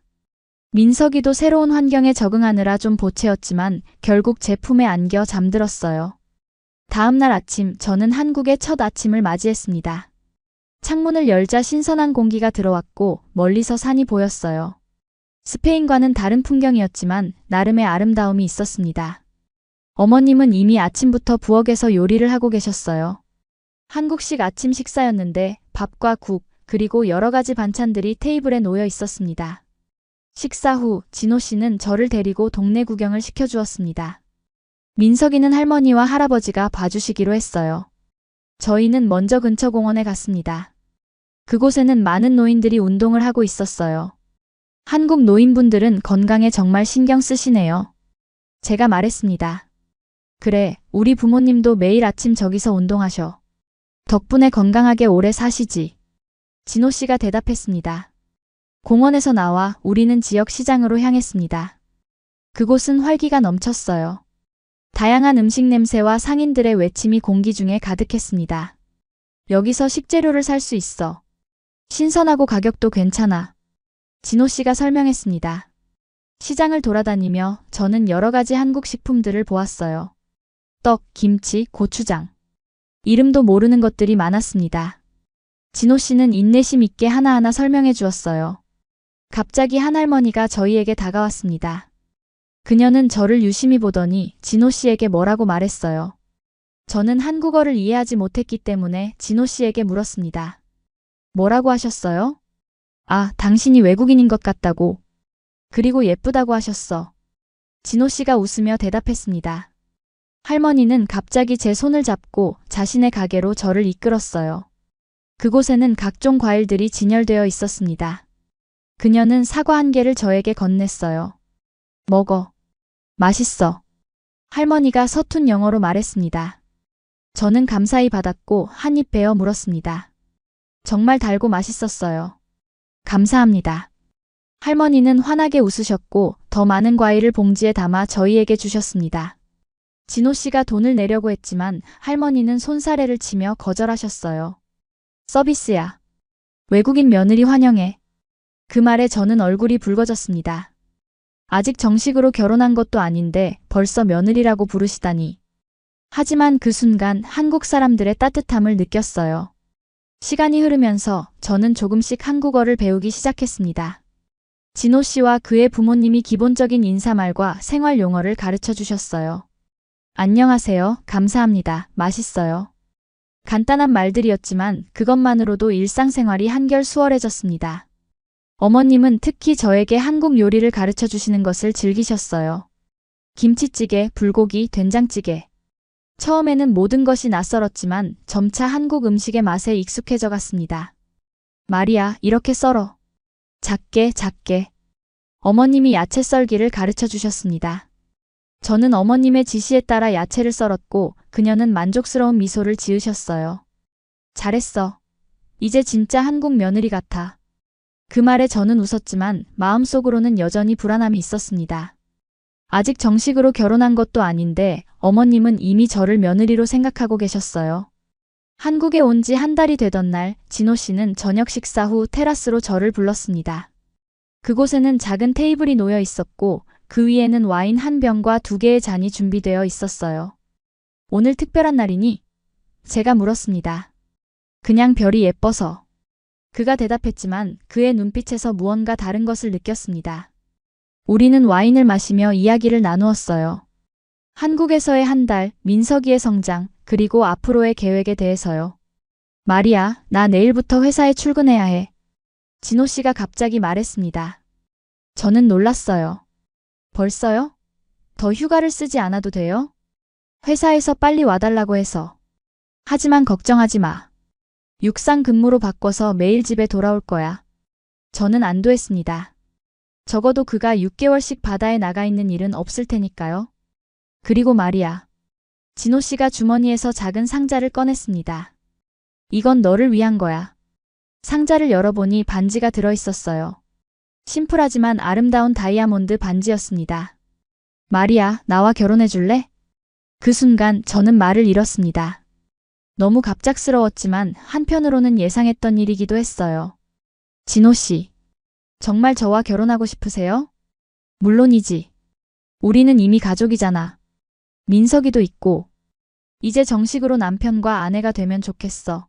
민석이도 새로운 환경에 적응하느라 좀 보채었지만 결국 제 품에 안겨 잠들었어요. 다음 날 아침 저는 한국의 첫 아침을 맞이했습니다. 창문을 열자 신선한 공기가 들어왔고 멀리서 산이 보였어요. 스페인과는 다른 풍경이었지만 나름의 아름다움이 있었습니다. 어머님은 이미 아침부터 부엌에서 요리를 하고 계셨어요. 한국식 아침 식사였는데 밥과 국, 그리고 여러 가지 반찬들이 테이블에 놓여 있었습니다. 식사 후 진호 씨는 저를 데리고 동네 구경을 시켜주었습니다. 민석이는 할머니와 할아버지가 봐주시기로 했어요. 저희는 먼저 근처 공원에 갔습니다. 그곳에는 많은 노인들이 운동을 하고 있었어요. 한국 노인분들은 건강에 정말 신경 쓰시네요. 제가 말했습니다. 그래, 우리 부모님도 매일 아침 저기서 운동하셔. 덕분에 건강하게 오래 사시지. 진호 씨가 대답했습니다. 공원에서 나와 우리는 지역 시장으로 향했습니다. 그곳은 활기가 넘쳤어요. 다양한 음식 냄새와 상인들의 외침이 공기 중에 가득했습니다. 여기서 식재료를 살 수 있어. 신선하고 가격도 괜찮아. 진호 씨가 설명했습니다. 시장을 돌아다니며 저는 여러 가지 한국 식품들을 보았어요. 떡, 김치, 고추장. 이름도 모르는 것들이 많았습니다. 진호 씨는 인내심 있게 하나하나 설명해 주었어요. 갑자기 한 할머니가 저희에게 다가왔습니다. 그녀는 저를 유심히 보더니 진호 씨에게 뭐라고 말했어요. 저는 한국어를 이해하지 못했기 때문에 진호 씨에게 물었습니다. 뭐라고 하셨어요? 아, 당신이 외국인인 것 같다고. 그리고 예쁘다고 하셨어. 진호 씨가 웃으며 대답했습니다. 할머니는 갑자기 제 손을 잡고 자신의 가게로 저를 이끌었어요. 그곳에는 각종 과일들이 진열되어 있었습니다. 그녀는 사과 한 개를 저에게 건넸어요. 먹어. 맛있어. 할머니가 서툰 영어로 말했습니다. 저는 감사히 받았고 한 입 베어 물었습니다. 정말 달고 맛있었어요. 감사합니다. 할머니는 환하게 웃으셨고 더 많은 과일을 봉지에 담아 저희에게 주셨습니다. 진호 씨가 돈을 내려고 했지만 할머니는 손사래를 치며 거절하셨어요. 서비스야. 외국인 며느리 환영해. 그 말에 저는 얼굴이 붉어졌습니다. 아직 정식으로 결혼한 것도 아닌데 벌써 며느리라고 부르시다니. 하지만 그 순간 한국 사람들의 따뜻함을 느꼈어요. 시간이 흐르면서 저는 조금씩 한국어를 배우기 시작했습니다. 진호 씨와 그의 부모님이 기본적인 인사말과 생활 용어를 가르쳐 주셨어요. 안녕하세요, 감사합니다, 맛있어요. 간단한 말들이었지만 그것만으로도 일상생활이 한결 수월해졌습니다. 어머님은 특히 저에게 한국 요리를 가르쳐 주시는 것을 즐기셨어요. 김치찌개, 불고기, 된장찌개. 처음에는 모든 것이 낯설었지만 점차 한국 음식의 맛에 익숙해져 갔습니다. 마리아, 이렇게 썰어. 작게, 작게. 어머님이 야채 썰기를 가르쳐 주셨습니다. 저는 어머님의 지시에 따라 야채를 썰었고 그녀는 만족스러운 미소를 지으셨어요. 잘했어. 이제 진짜 한국 며느리 같아. 그 말에 저는 웃었지만 마음속으로는 여전히 불안함이 있었습니다. 아직 정식으로 결혼한 것도 아닌데 어머님은 이미 저를 며느리로 생각하고 계셨어요. 한국에 온 지 한 달이 되던 날, 진호 씨는 저녁 식사 후 테라스로 저를 불렀습니다. 그곳에는 작은 테이블이 놓여 있었고 그 위에는 와인 한 병과 2개의 잔이 준비되어 있었어요. 오늘 특별한 날이니? 제가 물었습니다. 그냥 별이 예뻐서. 그가 대답했지만 그의 눈빛에서 무언가 다른 것을 느꼈습니다. 우리는 와인을 마시며 이야기를 나누었어요. 한국에서의 한 달, 민석이의 성장, 그리고 앞으로의 계획에 대해서요. 마리아, 나 내일부터 회사에 출근해야 해. 진호 씨가 갑자기 말했습니다. 저는 놀랐어요. 벌써요? 더 휴가를 쓰지 않아도 돼요? 회사에서 빨리 와달라고 해서. 하지만 걱정하지 마. 육상 근무로 바꿔서 매일 집에 돌아올 거야. 저는 안도했습니다. 적어도 그가 6개월씩 바다에 나가 있는 일은 없을 테니까요. 그리고 마리아. 진호 씨가 주머니에서 작은 상자를 꺼냈습니다. 이건 너를 위한 거야. 상자를 열어보니 반지가 들어있었어요. 심플하지만 아름다운 다이아몬드 반지였습니다. 마리아, 나와 결혼해 줄래? 그 순간 저는 말을 잃었습니다. 너무 갑작스러웠지만 한편으로는 예상했던 일이기도 했어요. 진호 씨, 정말 저와 결혼하고 싶으세요? 물론이지. 우리는 이미 가족이잖아. 민석이도 있고. 이제 정식으로 남편과 아내가 되면 좋겠어.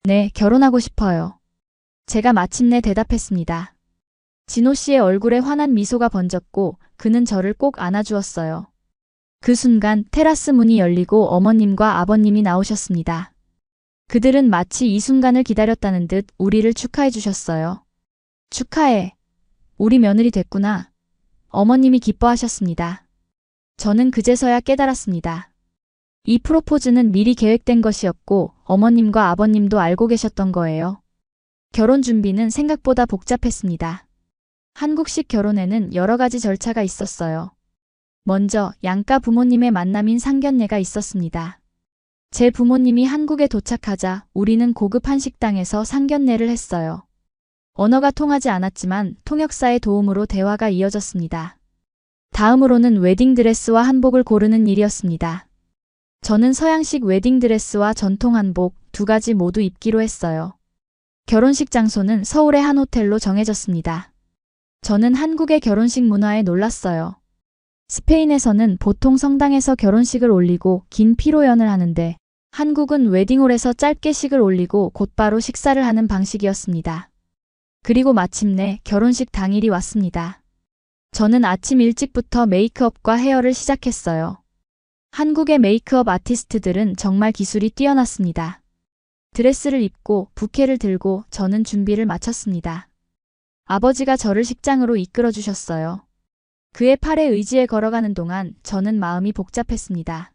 네, 결혼하고 싶어요. 제가 마침내 대답했습니다. 진호 씨의 얼굴에 환한 미소가 번졌고 그는 저를 꼭 안아주었어요. 그 순간 테라스 문이 열리고 어머님과 아버님이 나오셨습니다. 그들은 마치 이 순간을 기다렸다는 듯 우리를 축하해 주셨어요. 축하해. 우리 며느리 됐구나. 어머님이 기뻐하셨습니다. 저는 그제서야 깨달았습니다. 이 프로포즈는 미리 계획된 것이었고 어머님과 아버님도 알고 계셨던 거예요. 결혼 준비는 생각보다 복잡했습니다. 한국식 결혼에는 여러 가지 절차가 있었어요. 먼저 양가 부모님의 만남인 상견례가 있었습니다. 제 부모님이 한국에 도착하자 우리는 고급 한식당에서 상견례를 했어요. 언어가 통하지 않았지만 통역사의 도움으로 대화가 이어졌습니다. 다음으로는 웨딩드레스와 한복을 고르는 일이었습니다. 저는 서양식 웨딩드레스와 전통 한복 2가지 모두 입기로 했어요. 결혼식 장소는 서울의 한 호텔로 정해졌습니다. 저는 한국의 결혼식 문화에 놀랐어요. 스페인에서는 보통 성당에서 결혼식을 올리고 긴 피로연을 하는데 한국은 웨딩홀에서 짧게 식을 올리고 곧바로 식사를 하는 방식이었습니다. 그리고 마침내 결혼식 당일이 왔습니다. 저는 아침 일찍부터 메이크업과 헤어를 시작했어요. 한국의 메이크업 아티스트들은 정말 기술이 뛰어났습니다. 드레스를 입고 부케를 들고 저는 준비를 마쳤습니다. 아버지가 저를 식장으로 이끌어 주셨어요. 그의 팔에 의지해 걸어가는 동안 저는 마음이 복잡했습니다.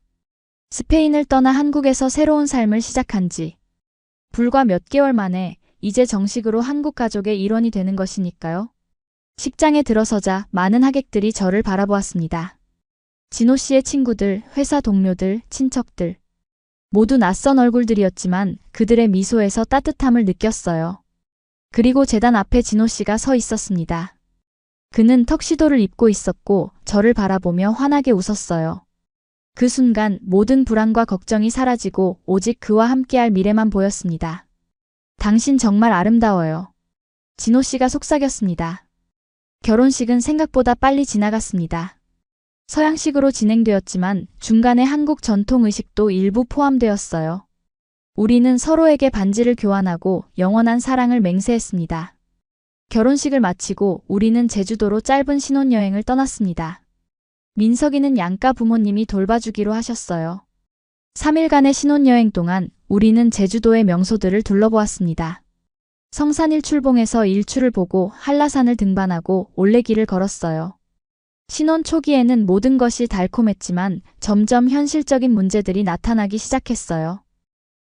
스페인을 떠나 한국에서 새로운 삶을 시작한 지 불과 몇 개월 만에 이제 정식으로 한국 가족의 일원이 되는 것이니까요. 식장에 들어서자 많은 하객들이 저를 바라보았습니다. 진호 씨의 친구들, 회사 동료들, 친척들. 모두 낯선 얼굴들이었지만 그들의 미소에서 따뜻함을 느꼈어요. 그리고 제단 앞에 진호 씨가 서 있었습니다. 그는 턱시도를 입고 있었고 저를 바라보며 환하게 웃었어요. 그 순간 모든 불안과 걱정이 사라지고 오직 그와 함께할 미래만 보였습니다. 당신 정말 아름다워요. 진호 씨가 속삭였습니다. 결혼식은 생각보다 빨리 지나갔습니다. 서양식으로 진행되었지만 중간에 한국 전통 의식도 일부 포함되었어요. 우리는 서로에게 반지를 교환하고 영원한 사랑을 맹세했습니다. 결혼식을 마치고 우리는 제주도로 짧은 신혼여행을 떠났습니다. 민석이는 양가 부모님이 돌봐주기로 하셨어요. 3일간의 신혼여행 동안 우리는 제주도의 명소들을 둘러보았습니다. 성산 일출봉에서 일출을 보고 한라산을 등반하고 올레길을 걸었어요. 신혼 초기에는 모든 것이 달콤했지만 점점 현실적인 문제들이 나타나기 시작했어요.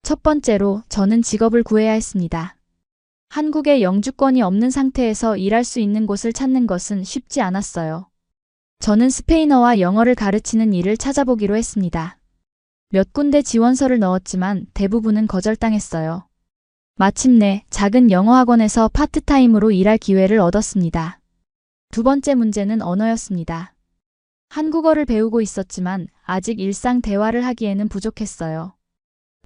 첫 번째로 저는 직업을 구해야 했습니다. 한국에 영주권이 없는 상태에서 일할 수 있는 곳을 찾는 것은 쉽지 않았어요. 저는 스페인어와 영어를 가르치는 일을 찾아보기로 했습니다. 몇 군데 지원서를 넣었지만 대부분은 거절당했어요. 마침내 작은 영어학원에서 파트타임으로 일할 기회를 얻었습니다. 두 번째 문제는 언어였습니다. 한국어를 배우고 있었지만 아직 일상 대화를 하기에는 부족했어요.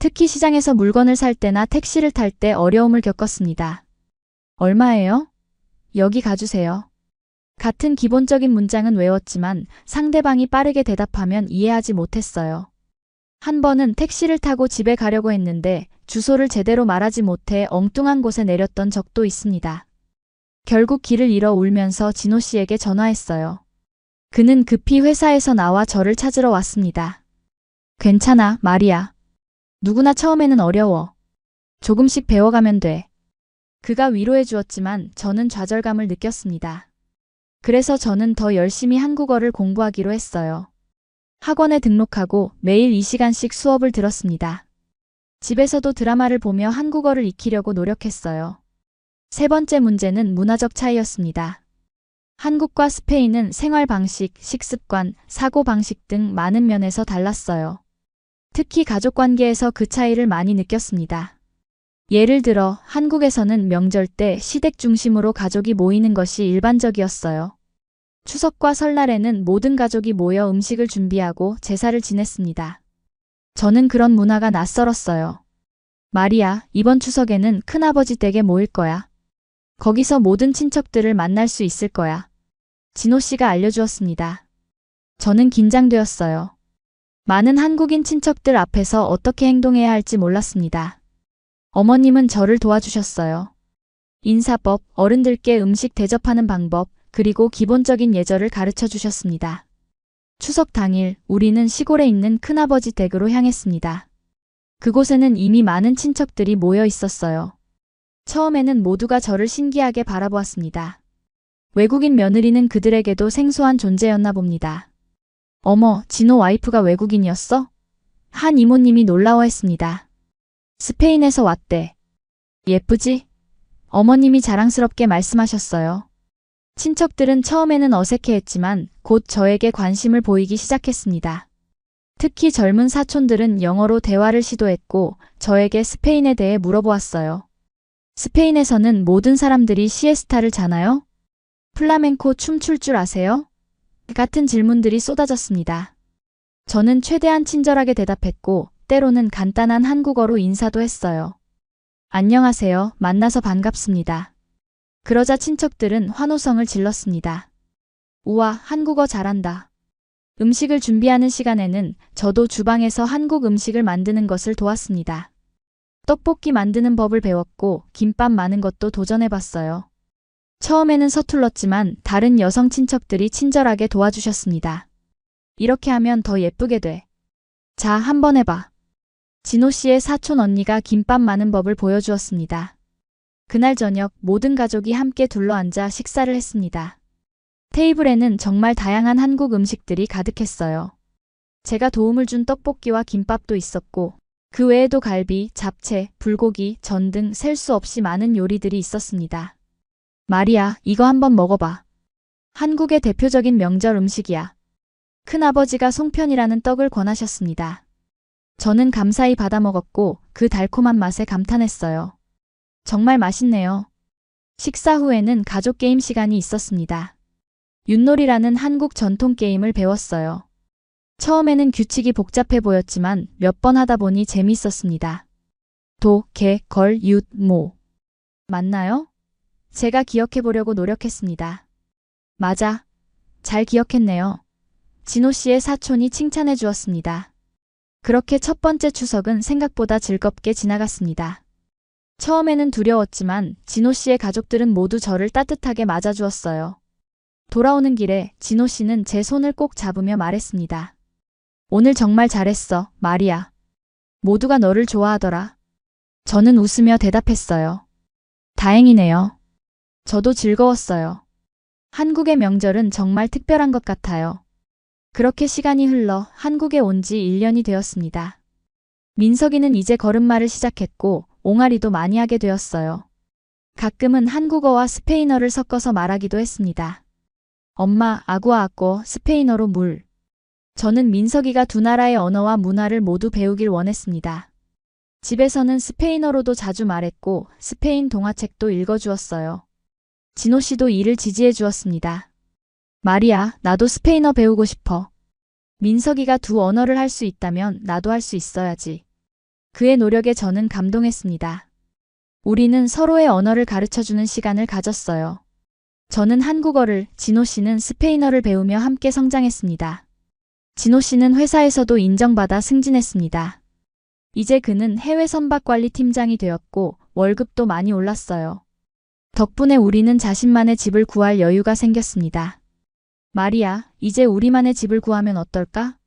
특히 시장에서 물건을 살 때나 택시를 탈 때 어려움을 겪었습니다. 얼마예요? 여기 가주세요. 같은 기본적인 문장은 외웠지만 상대방이 빠르게 대답하면 이해하지 못했어요. 한 번은 택시를 타고 집에 가려고 했는데 주소를 제대로 말하지 못해 엉뚱한 곳에 내렸던 적도 있습니다. 결국 길을 잃어 울면서 진호 씨에게 전화했어요. 그는 급히 회사에서 나와 저를 찾으러 왔습니다. 괜찮아, 마리아. 누구나 처음에는 어려워. 조금씩 배워가면 돼. 그가 위로해 주었지만 저는 좌절감을 느꼈습니다. 그래서 저는 더 열심히 한국어를 공부하기로 했어요. 학원에 등록하고 매일 2시간씩 수업을 들었습니다. 집에서도 드라마를 보며 한국어를 익히려고 노력했어요. 세 번째 문제는 문화적 차이였습니다. 한국과 스페인은 생활 방식, 식습관, 사고 방식 등 많은 면에서 달랐어요. 특히 가족 관계에서 그 차이를 많이 느꼈습니다. 예를 들어 한국에서는 명절 때 시댁 중심으로 가족이 모이는 것이 일반적이었어요. 추석과 설날에는 모든 가족이 모여 음식을 준비하고 제사를 지냈습니다. 저는 그런 문화가 낯설었어요. 마리아, 이번 추석에는 큰아버지 댁에 모일 거야. 거기서 모든 친척들을 만날 수 있을 거야. 진호 씨가 알려주었습니다. 저는 긴장되었어요. 많은 한국인 친척들 앞에서 어떻게 행동해야 할지 몰랐습니다. 어머님은 저를 도와주셨어요. 인사법, 어른들께 음식 대접하는 방법, 그리고 기본적인 예절을 가르쳐 주셨습니다. 추석 당일 우리는 시골에 있는 큰아버지 댁으로 향했습니다. 그곳에는 이미 많은 친척들이 모여 있었어요. 처음에는 모두가 저를 신기하게 바라보았습니다. 외국인 며느리는 그들에게도 생소한 존재였나 봅니다. 어머, 진호 와이프가 외국인이었어? 한 이모님이 놀라워했습니다. 스페인에서 왔대. 예쁘지? 어머님이 자랑스럽게 말씀하셨어요. 친척들은 처음에는 어색해했지만 곧 저에게 관심을 보이기 시작했습니다. 특히 젊은 사촌들은 영어로 대화를 시도했고 저에게 스페인에 대해 물어보았어요. 스페인에서는 모든 사람들이 시에스타를 자나요? 플라멩코 춤출 줄 아세요? 같은 질문들이 쏟아졌습니다. 저는 최대한 친절하게 대답했고 때로는 간단한 한국어로 인사도 했어요. 안녕하세요. 만나서 반갑습니다. 그러자 친척들은 환호성을 질렀습니다. 우와, 한국어 잘한다. 음식을 준비하는 시간에는 저도 주방에서 한국 음식을 만드는 것을 도왔습니다. 떡볶이 만드는 법을 배웠고 김밥 마는 것도 도전해봤어요. 처음에는 서툴렀지만 다른 여성 친척들이 친절하게 도와주셨습니다. 이렇게 하면 더 예쁘게 돼. 자, 한번 해봐. 진호 씨의 사촌 언니가 김밥 마는 법을 보여주었습니다. 그날 저녁 모든 가족이 함께 둘러앉아 식사를 했습니다. 테이블에는 정말 다양한 한국 음식들이 가득했어요. 제가 도움을 준 떡볶이와 김밥도 있었고 그 외에도 갈비, 잡채, 불고기, 전 등 셀 수 없이 많은 요리들이 있었습니다. 마리아, 이거 한번 먹어봐. 한국의 대표적인 명절 음식이야. 큰아버지가 송편이라는 떡을 권하셨습니다. 저는 감사히 받아 먹었고 그 달콤한 맛에 감탄했어요. 정말 맛있네요. 식사 후에는 가족 게임 시간이 있었습니다. 윷놀이라는 한국 전통 게임을 배웠어요. 처음에는 규칙이 복잡해 보였지만 몇 번 하다 보니 재미있었습니다. 도, 개, 걸, 윷, 모. 맞나요? 제가 기억해 보려고 노력했습니다. 맞아. 잘 기억했네요. 진호 씨의 사촌이 칭찬해 주었습니다. 그렇게 첫 번째 추석은 생각보다 즐겁게 지나갔습니다. 처음에는 두려웠지만 진호 씨의 가족들은 모두 저를 따뜻하게 맞아주었어요. 돌아오는 길에 진호 씨는 제 손을 꼭 잡으며 말했습니다. 오늘 정말 잘했어, 마리아. 모두가 너를 좋아하더라. 저는 웃으며 대답했어요. 다행이네요. 저도 즐거웠어요. 한국의 명절은 정말 특별한 것 같아요. 그렇게 시간이 흘러 한국에 온 지 1년이 되었습니다. 민석이는 이제 걸음마를 시작했고 옹알이도 많이 하게 되었어요. 가끔은 한국어와 스페인어를 섞어서 말하기도 했습니다. 엄마, 아구아아꼬, 스페인어로 물. 저는 민석이가 두 나라의 언어와 문화를 모두 배우길 원했습니다. 집에서는 스페인어로도 자주 말했고 스페인 동화책도 읽어주었어요. 진호 씨도 이를 지지해 주었습니다. 마리아, 나도 스페인어 배우고 싶어. 민석이가 두 언어를 할 수 있다면 나도 할 수 있어야지. 그의 노력에 저는 감동했습니다. 우리는 서로의 언어를 가르쳐주는 시간을 가졌어요. 저는 한국어를, 진호 씨는 스페인어를 배우며 함께 성장했습니다. 진호 씨는 회사에서도 인정받아 승진했습니다. 이제 그는 해외 선박관리 팀장이 되었고 월급도 많이 올랐어요. 덕분에 우리는 자신만의 집을 구할 여유가 생겼습니다. 마리아, 이제 우리만의 집을 구하면 어떨까?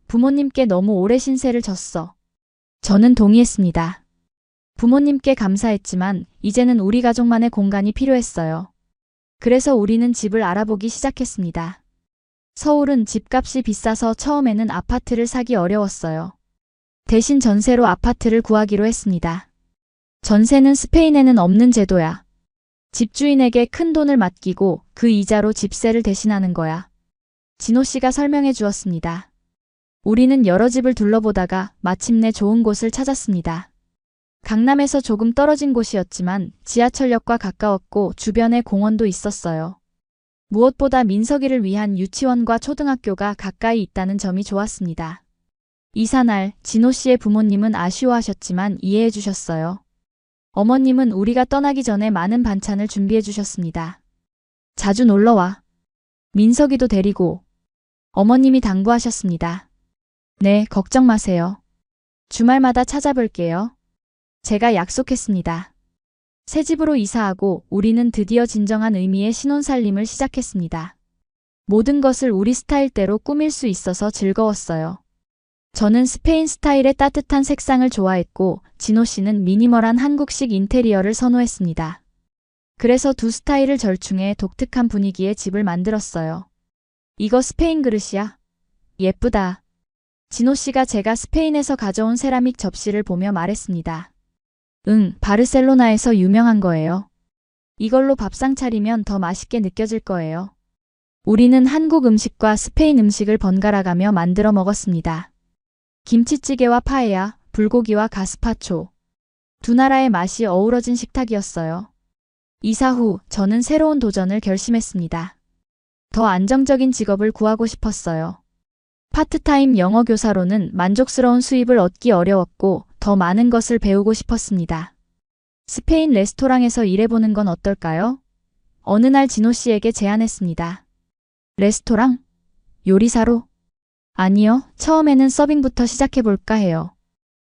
부모님께 너무 오래 신세를 졌어. 저는 동의했습니다. 부모님께 감사했지만 이제는 우리 가족만의 공간이 필요했어요. 그래서 우리는 집을 알아보기 시작했습니다. 서울은 집값이 비싸서 처음에는 아파트를 사기 어려웠어요. 대신 전세로 아파트를 구하기로 했습니다. 전세는 스페인에는 없는 제도야. 집주인에게 큰 돈을 맡기고 그 이자로 집세를 대신하는 거야. 진호 씨가 설명해 주었습니다. 우리는 여러 집을 둘러보다가 마침내 좋은 곳을 찾았습니다. 강남에서 조금 떨어진 곳이었지만 지하철역과 가까웠고 주변에 공원도 있었어요. 무엇보다 민석이를 위한 유치원과 초등학교가 가까이 있다는 점이 좋았습니다. 이사날, 진호 씨의 부모님은 아쉬워하셨지만 이해해 주셨어요. 어머님은 우리가 떠나기 전에 많은 반찬을 준비해 주셨습니다. 자주 놀러와. 민석이도 데리고. 어머님이 당부하셨습니다. 네, 걱정 마세요. 주말마다 찾아볼게요. 제가 약속했습니다. 새 집으로 이사하고 우리는 드디어 진정한 의미의 신혼살림을 시작했습니다. 모든 것을 우리 스타일대로 꾸밀 수 있어서 즐거웠어요. 저는 스페인 스타일의 따뜻한 색상을 좋아했고 진호 씨는 미니멀한 한국식 인테리어를 선호했습니다. 그래서 두 스타일을 절충해 독특한 분위기의 집을 만들었어요. 이거 스페인 그릇이야? 예쁘다. 진호 씨가 제가 스페인에서 가져온 세라믹 접시를 보며 말했습니다. 응, 바르셀로나에서 유명한 거예요. 이걸로 밥상 차리면 더 맛있게 느껴질 거예요. 우리는 한국 음식과 스페인 음식을 번갈아가며 만들어 먹었습니다. 김치찌개와 파에야, 불고기와 가스파초. 두 나라의 맛이 어우러진 식탁이었어요. 이사 후 저는 새로운 도전을 결심했습니다. 더 안정적인 직업을 구하고 싶었어요. 파트타임 영어 교사로는 만족스러운 수입을 얻기 어려웠고 더 많은 것을 배우고 싶었습니다. 스페인 레스토랑에서 일해보는 건 어떨까요? 어느 날 진호 씨에게 제안했습니다. 레스토랑? 요리사로? 아니요, 처음에는 서빙부터 시작해볼까 해요.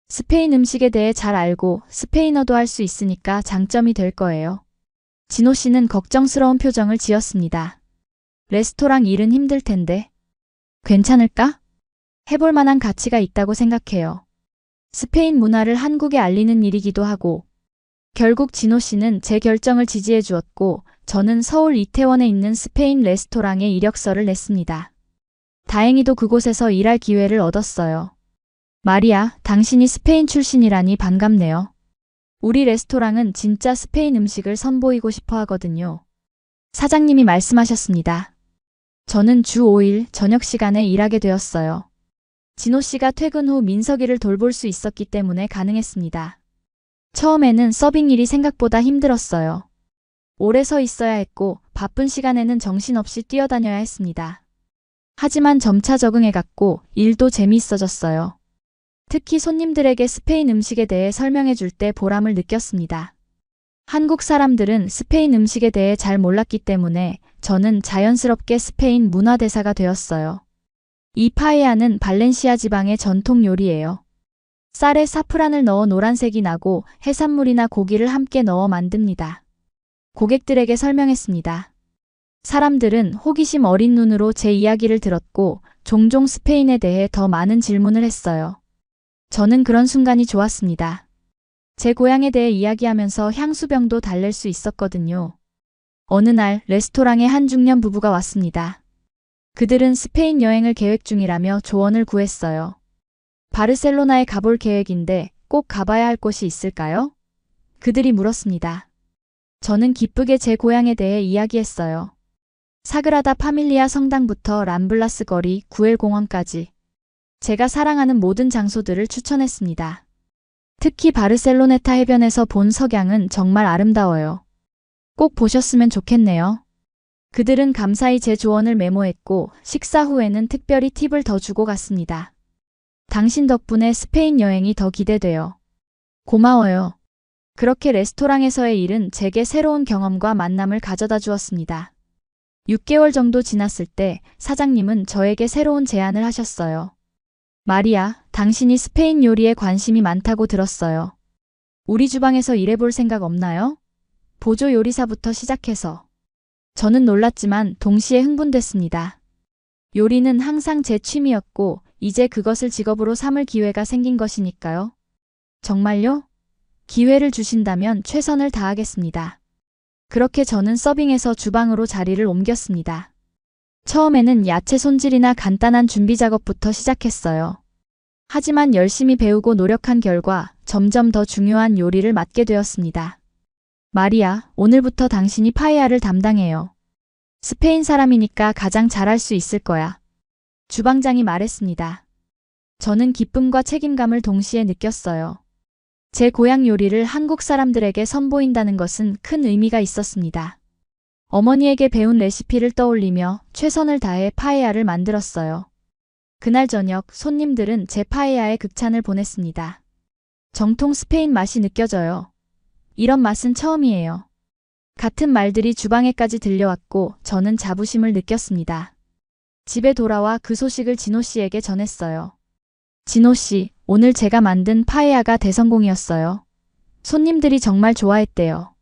스페인 음식에 대해 잘 알고 스페인어도 할 수 있으니까 장점이 될 거예요. 진호 씨는 걱정스러운 표정을 지었습니다. 레스토랑 일은 힘들 텐데. 괜찮을까? 해볼 만한 가치가 있다고 생각해요. 스페인 문화를 한국에 알리는 일이기도 하고. 결국 진호 씨는 제 결정을 지지해 주었고 저는 서울 이태원에 있는 스페인 레스토랑에 이력서를 냈습니다. 다행히도 그곳에서 일할 기회를 얻었어요. 마리아, 당신이 스페인 출신이라니 반갑네요. 우리 레스토랑은 진짜 스페인 음식을 선보이고 싶어 하거든요. 사장님이 말씀하셨습니다. 저는 주 5일 저녁 시간에 일하게 되었어요. 진호 씨가 퇴근 후 민석이를 돌볼 수 있었기 때문에 가능했습니다. 처음에는 서빙 일이 생각보다 힘들었어요. 오래 서 있어야 했고 바쁜 시간에는 정신없이 뛰어다녀야 했습니다. 하지만 점차 적응해갔고 일도 재미있어졌어요. 특히 손님들에게 스페인 음식에 대해 설명해 줄 때 보람을 느꼈습니다. 한국 사람들은 스페인 음식에 대해 잘 몰랐기 때문에 저는 자연스럽게 스페인 문화대사가 되었어요. 이 파에야는 발렌시아 지방의 전통 요리예요. 쌀에 사프란을 넣어 노란색이 나고 해산물이나 고기를 함께 넣어 만듭니다. 고객들에게 설명했습니다. 사람들은 호기심 어린 눈으로 제 이야기를 들었고 종종 스페인에 대해 더 많은 질문을 했어요. 저는 그런 순간이 좋았습니다. 제 고향에 대해 이야기하면서 향수병도 달랠 수 있었거든요. 어느 날 레스토랑에 한 중년 부부가 왔습니다. 그들은 스페인 여행을 계획 중이라며 조언을 구했어요. 바르셀로나에 가볼 계획인데 꼭 가봐야 할 곳이 있을까요? 그들이 물었습니다. 저는 기쁘게 제 고향에 대해 이야기했어요. 사그라다 파밀리아 성당부터 람블라스 거리, 구엘 공원까지. 제가 사랑하는 모든 장소들을 추천했습니다. 특히 바르셀로네타 해변에서 본 석양은 정말 아름다워요. 꼭 보셨으면 좋겠네요. 그들은 감사히 제 조언을 메모했고 식사 후에는 특별히 팁을 더 주고 갔습니다. 당신 덕분에 스페인 여행이 더 기대돼요. 고마워요. 그렇게 레스토랑에서의 일은 제게 새로운 경험과 만남을 가져다 주었습니다. 6개월 정도 지났을 때 사장님은 저에게 새로운 제안을 하셨어요. 마리아, 당신이 스페인 요리에 관심이 많다고 들었어요. 우리 주방에서 일해볼 생각 없나요? 보조 요리사부터 시작해서. 저는 놀랐지만 동시에 흥분됐습니다. 요리는 항상 제 취미였고 이제 그것을 직업으로 삼을 기회가 생긴 것이니까요. 정말요? 기회를 주신다면 최선을 다하겠습니다. 그렇게 저는 서빙에서 주방으로 자리를 옮겼습니다. 처음에는 야채 손질이나 간단한 준비 작업부터 시작했어요. 하지만 열심히 배우고 노력한 결과 점점 더 중요한 요리를 맡게 되었습니다. 마리아, 오늘부터 당신이 파에야를 담당해요. 스페인 사람이니까 가장 잘할 수 있을 거야. 주방장이 말했습니다. 저는 기쁨과 책임감을 동시에 느꼈어요. 제 고향 요리를 한국 사람들에게 선보인다는 것은 큰 의미가 있었습니다. 어머니에게 배운 레시피를 떠올리며 최선을 다해 파에야를 만들었어요. 그날 저녁 손님들은 제 파에야에 극찬을 보냈습니다. 정통 스페인 맛이 느껴져요. 이런 맛은 처음이에요. 같은 말들이 주방에까지 들려왔고 저는 자부심을 느꼈습니다. 집에 돌아와 그 소식을 진호 씨에게 전했어요. 진호 씨, 오늘 제가 만든 파에야가 대성공이었어요. 손님들이 정말 좋아했대요.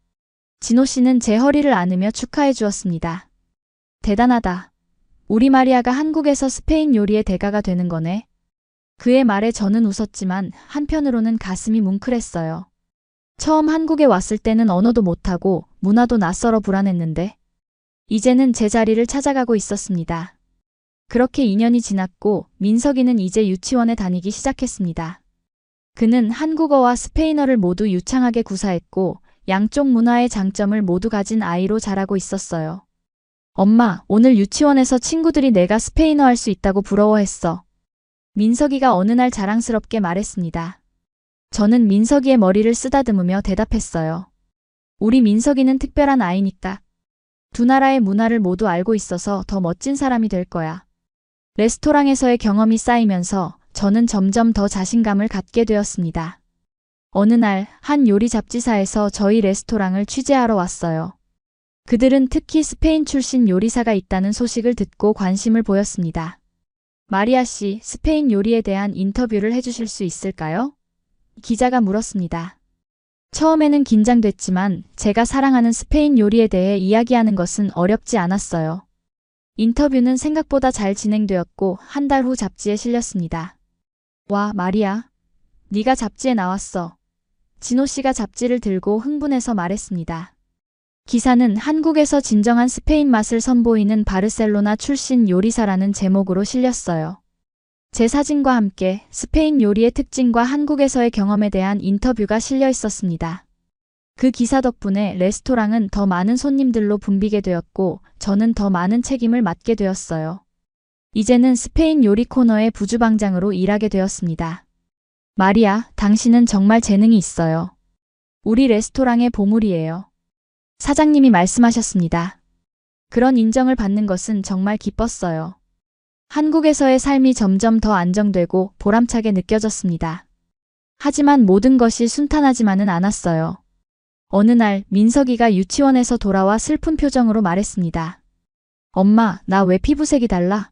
진호 씨는 제 허리를 안으며 축하해 주었습니다. 대단하다. 우리 마리아가 한국에서 스페인 요리의 대가가 되는 거네. 그의 말에 저는 웃었지만 한편으로는 가슴이 뭉클했어요. 처음 한국에 왔을 때는 언어도 못하고 문화도 낯설어 불안했는데 이제는 제 자리를 찾아가고 있었습니다. 그렇게 2년이 지났고 민석이는 이제 유치원에 다니기 시작했습니다. 그는 한국어와 스페인어를 모두 유창하게 구사했고 양쪽 문화의 장점을 모두 가진 아이로 자라고 있었어요. 엄마, 오늘 유치원에서 친구들이 내가 스페인어 할 수 있다고 부러워했어. 민석이가 어느 날 자랑스럽게 말했습니다. 저는 민석이의 머리를 쓰다듬으며 대답했어요. 우리 민석이는 특별한 아이니까. 두 나라의 문화를 모두 알고 있어서 더 멋진 사람이 될 거야. 레스토랑에서의 경험이 쌓이면서 저는 점점 더 자신감을 갖게 되었습니다. 어느 날 한 요리 잡지사에서 저희 레스토랑을 취재하러 왔어요. 그들은 특히 스페인 출신 요리사가 있다는 소식을 듣고 관심을 보였습니다. 마리아 씨, 스페인 요리에 대한 인터뷰를 해주실 수 있을까요? 기자가 물었습니다. 처음에는 긴장됐지만 제가 사랑하는 스페인 요리에 대해 이야기하는 것은 어렵지 않았어요. 인터뷰는 생각보다 잘 진행되었고 한 달 후 잡지에 실렸습니다. 와, 마리아. 네가 잡지에 나왔어. 진호 씨가 잡지를 들고 흥분해서 말했습니다. 기사는 한국에서 진정한 스페인 맛을 선보이는 바르셀로나 출신 요리사라는 제목으로 실렸어요. 제 사진과 함께 스페인 요리의 특징과 한국에서의 경험에 대한 인터뷰가 실려 있었습니다. 그 기사 덕분에 레스토랑은 더 많은 손님들로 붐비게 되었고 저는 더 많은 책임을 맡게 되었어요. 이제는 스페인 요리 코너의 부주방장으로 일하게 되었습니다. 마리아, 당신은 정말 재능이 있어요. 우리 레스토랑의 보물이에요. 사장님이 말씀하셨습니다. 그런 인정을 받는 것은 정말 기뻤어요. 한국에서의 삶이 점점 더 안정되고 보람차게 느껴졌습니다. 하지만 모든 것이 순탄하지만은 않았어요. 어느 날 민석이가 유치원에서 돌아와 슬픈 표정으로 말했습니다. 엄마, 나 왜 피부색이 달라?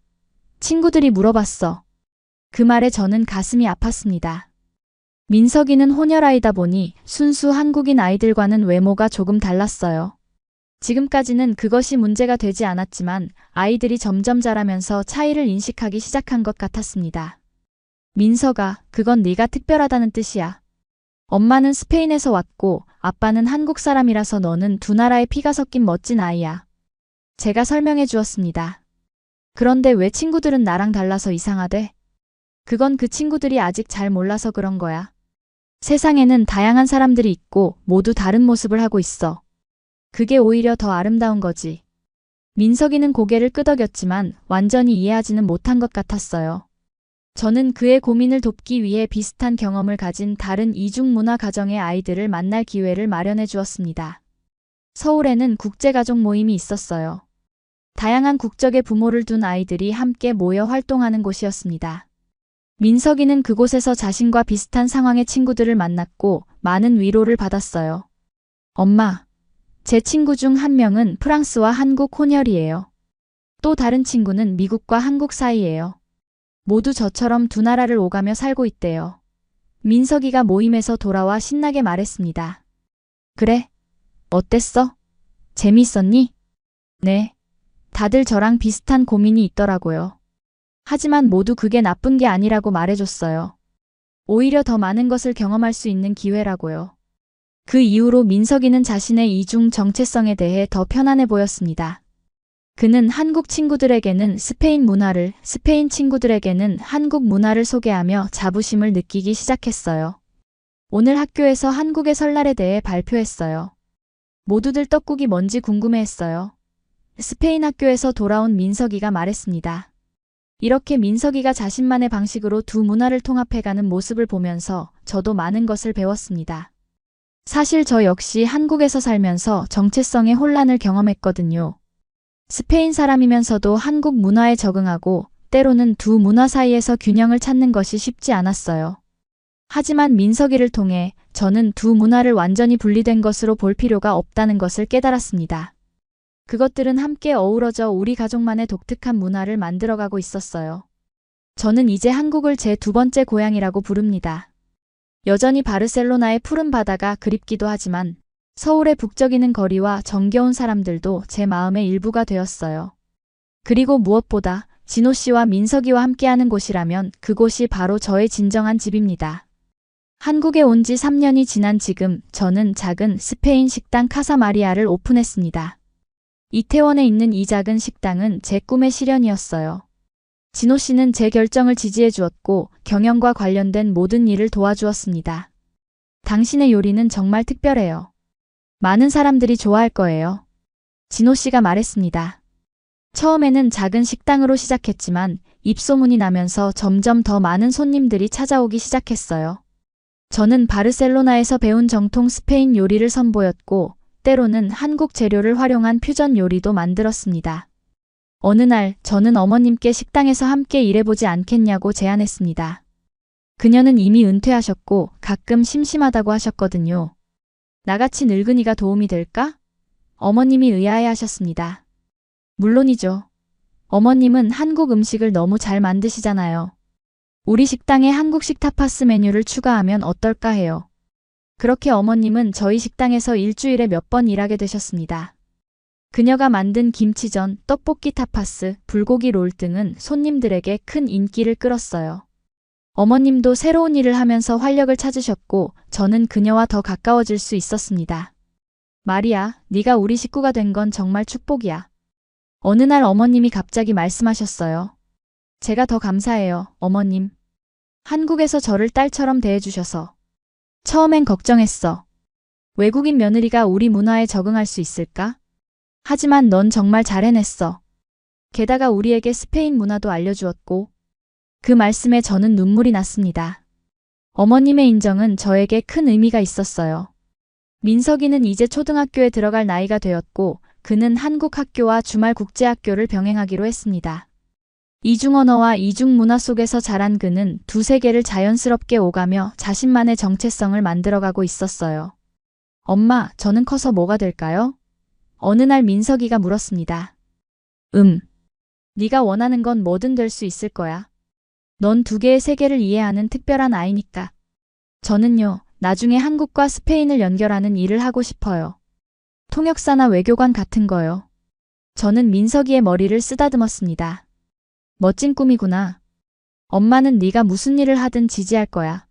친구들이 물어봤어. 그 말에 저는 가슴이 아팠습니다. 민석이는 혼혈아이다 보니 순수 한국인 아이들과는 외모가 조금 달랐어요. 지금까지는 그것이 문제가 되지 않았지만 아이들이 점점 자라면서 차이를 인식하기 시작한 것 같았습니다. 민석아, 그건 네가 특별하다는 뜻이야. 엄마는 스페인에서 왔고 아빠는 한국 사람이라서 너는 두 나라의 피가 섞인 멋진 아이야. 제가 설명해 주었습니다. 그런데 왜 친구들은 나랑 달라서 이상하대? 그건 그 친구들이 아직 잘 몰라서 그런 거야. 세상에는 다양한 사람들이 있고 모두 다른 모습을 하고 있어. 그게 오히려 더 아름다운 거지. 민석이는 고개를 끄덕였지만 완전히 이해하지는 못한 것 같았어요. 저는 그의 고민을 돕기 위해 비슷한 경험을 가진 다른 이중문화 가정의 아이들을 만날 기회를 마련해 주었습니다. 서울에는 국제가족 모임이 있었어요. 다양한 국적의 부모를 둔 아이들이 함께 모여 활동하는 곳이었습니다. 민석이는 그곳에서 자신과 비슷한 상황의 친구들을 만났고 많은 위로를 받았어요. 엄마, 제 친구 중 한 명은 프랑스와 한국 혼혈이에요. 또 다른 친구는 미국과 한국 사이예요. 모두 저처럼 두 나라를 오가며 살고 있대요. 민석이가 모임에서 돌아와 신나게 말했습니다. 그래? 어땠어? 재미있었니? 네. 다들 저랑 비슷한 고민이 있더라고요. 하지만 모두 그게 나쁜 게 아니라고 말해줬어요. 오히려 더 많은 것을 경험할 수 있는 기회라고요. 그 이후로 민석이는 자신의 이중 정체성에 대해 더 편안해 보였습니다. 그는 한국 친구들에게는 스페인 문화를, 스페인 친구들에게는 한국 문화를 소개하며 자부심을 느끼기 시작했어요. 오늘 학교에서 한국의 설날에 대해 발표했어요. 모두들 떡국이 뭔지 궁금해했어요. 스페인 학교에서 돌아온 민석이가 말했습니다. 이렇게 민석이가 자신만의 방식으로 두 문화를 통합해가는 모습을 보면서 저도 많은 것을 배웠습니다. 사실 저 역시 한국에서 살면서 정체성의 혼란을 경험했거든요. 스페인 사람이면서도 한국 문화에 적응하고 때로는 두 문화 사이에서 균형을 찾는 것이 쉽지 않았어요. 하지만 민석이를 통해 저는 두 문화를 완전히 분리된 것으로 볼 필요가 없다는 것을 깨달았습니다. 그것들은 함께 어우러져 우리 가족만의 독특한 문화를 만들어가고 있었어요. 저는 이제 한국을 제 두 번째 고향이라고 부릅니다. 여전히 바르셀로나의 푸른 바다가 그립기도 하지만 서울의 북적이는 거리와 정겨운 사람들도 제 마음의 일부가 되었어요. 그리고 무엇보다 진호 씨와 민석이와 함께하는 곳이라면 그곳이 바로 저의 진정한 집입니다. 한국에 온 지 3년이 지난 지금 저는 작은 스페인 식당 카사마리아를 오픈했습니다. 이태원에 있는 이 작은 식당은 제 꿈의 실현이었어요. 진호 씨는 제 결정을 지지해 주었고 경영과 관련된 모든 일을 도와주었습니다. 당신의 요리는 정말 특별해요. 많은 사람들이 좋아할 거예요. 진호 씨가 말했습니다. 처음에는 작은 식당으로 시작했지만 입소문이 나면서 점점 더 많은 손님들이 찾아오기 시작했어요. 저는 바르셀로나에서 배운 정통 스페인 요리를 선보였고 때로는 한국 재료를 활용한 퓨전 요리도 만들었습니다. 어느 날 저는 어머님께 식당에서 함께 일해보지 않겠냐고 제안했습니다. 그녀는 이미 은퇴하셨고 가끔 심심하다고 하셨거든요. 나같이 늙은이가 도움이 될까? 어머님이 의아해하셨습니다. 물론이죠. 어머님은 한국 음식을 너무 잘 만드시잖아요. 우리 식당에 한국식 타파스 메뉴를 추가하면 어떨까 해요. 그렇게 어머님은 저희 식당에서 일주일에 몇 번 일하게 되셨습니다. 그녀가 만든 김치전, 떡볶이 타파스, 불고기 롤 등은 손님들에게 큰 인기를 끌었어요. 어머님도 새로운 일을 하면서 활력을 찾으셨고 저는 그녀와 더 가까워질 수 있었습니다. 마리아, 네가 우리 식구가 된 건 정말 축복이야. 어느 날 어머님이 갑자기 말씀하셨어요. 제가 더 감사해요, 어머님. 한국에서 저를 딸처럼 대해주셔서. 처음엔 걱정했어. 외국인 며느리가 우리 문화에 적응할 수 있을까? 하지만 넌 정말 잘 해냈어. 게다가 우리에게 스페인 문화도 알려주었고. 그 말씀에 저는 눈물이 났습니다. 어머님의 인정은 저에게 큰 의미가 있었어요. 민석이는 이제 초등학교에 들어갈 나이가 되었고 그는 한국 학교와 주말 국제학교를 병행하기로 했습니다. 이중 언어와 이중 문화 속에서 자란 그는 두 세계를 자연스럽게 오가며 자신만의 정체성을 만들어가고 있었어요. 엄마, 저는 커서 뭐가 될까요? 어느 날 민석이가 물었습니다. 네가 원하는 건 뭐든 될 수 있을 거야. 넌 두 개의 세계를 이해하는 특별한 아이니까. 저는요, 나중에 한국과 스페인을 연결하는 일을 하고 싶어요. 통역사나 외교관 같은 거요. 저는 민석이의 머리를 쓰다듬었습니다. 멋진 꿈이구나. 엄마는 네가 무슨 일을 하든 지지할 거야.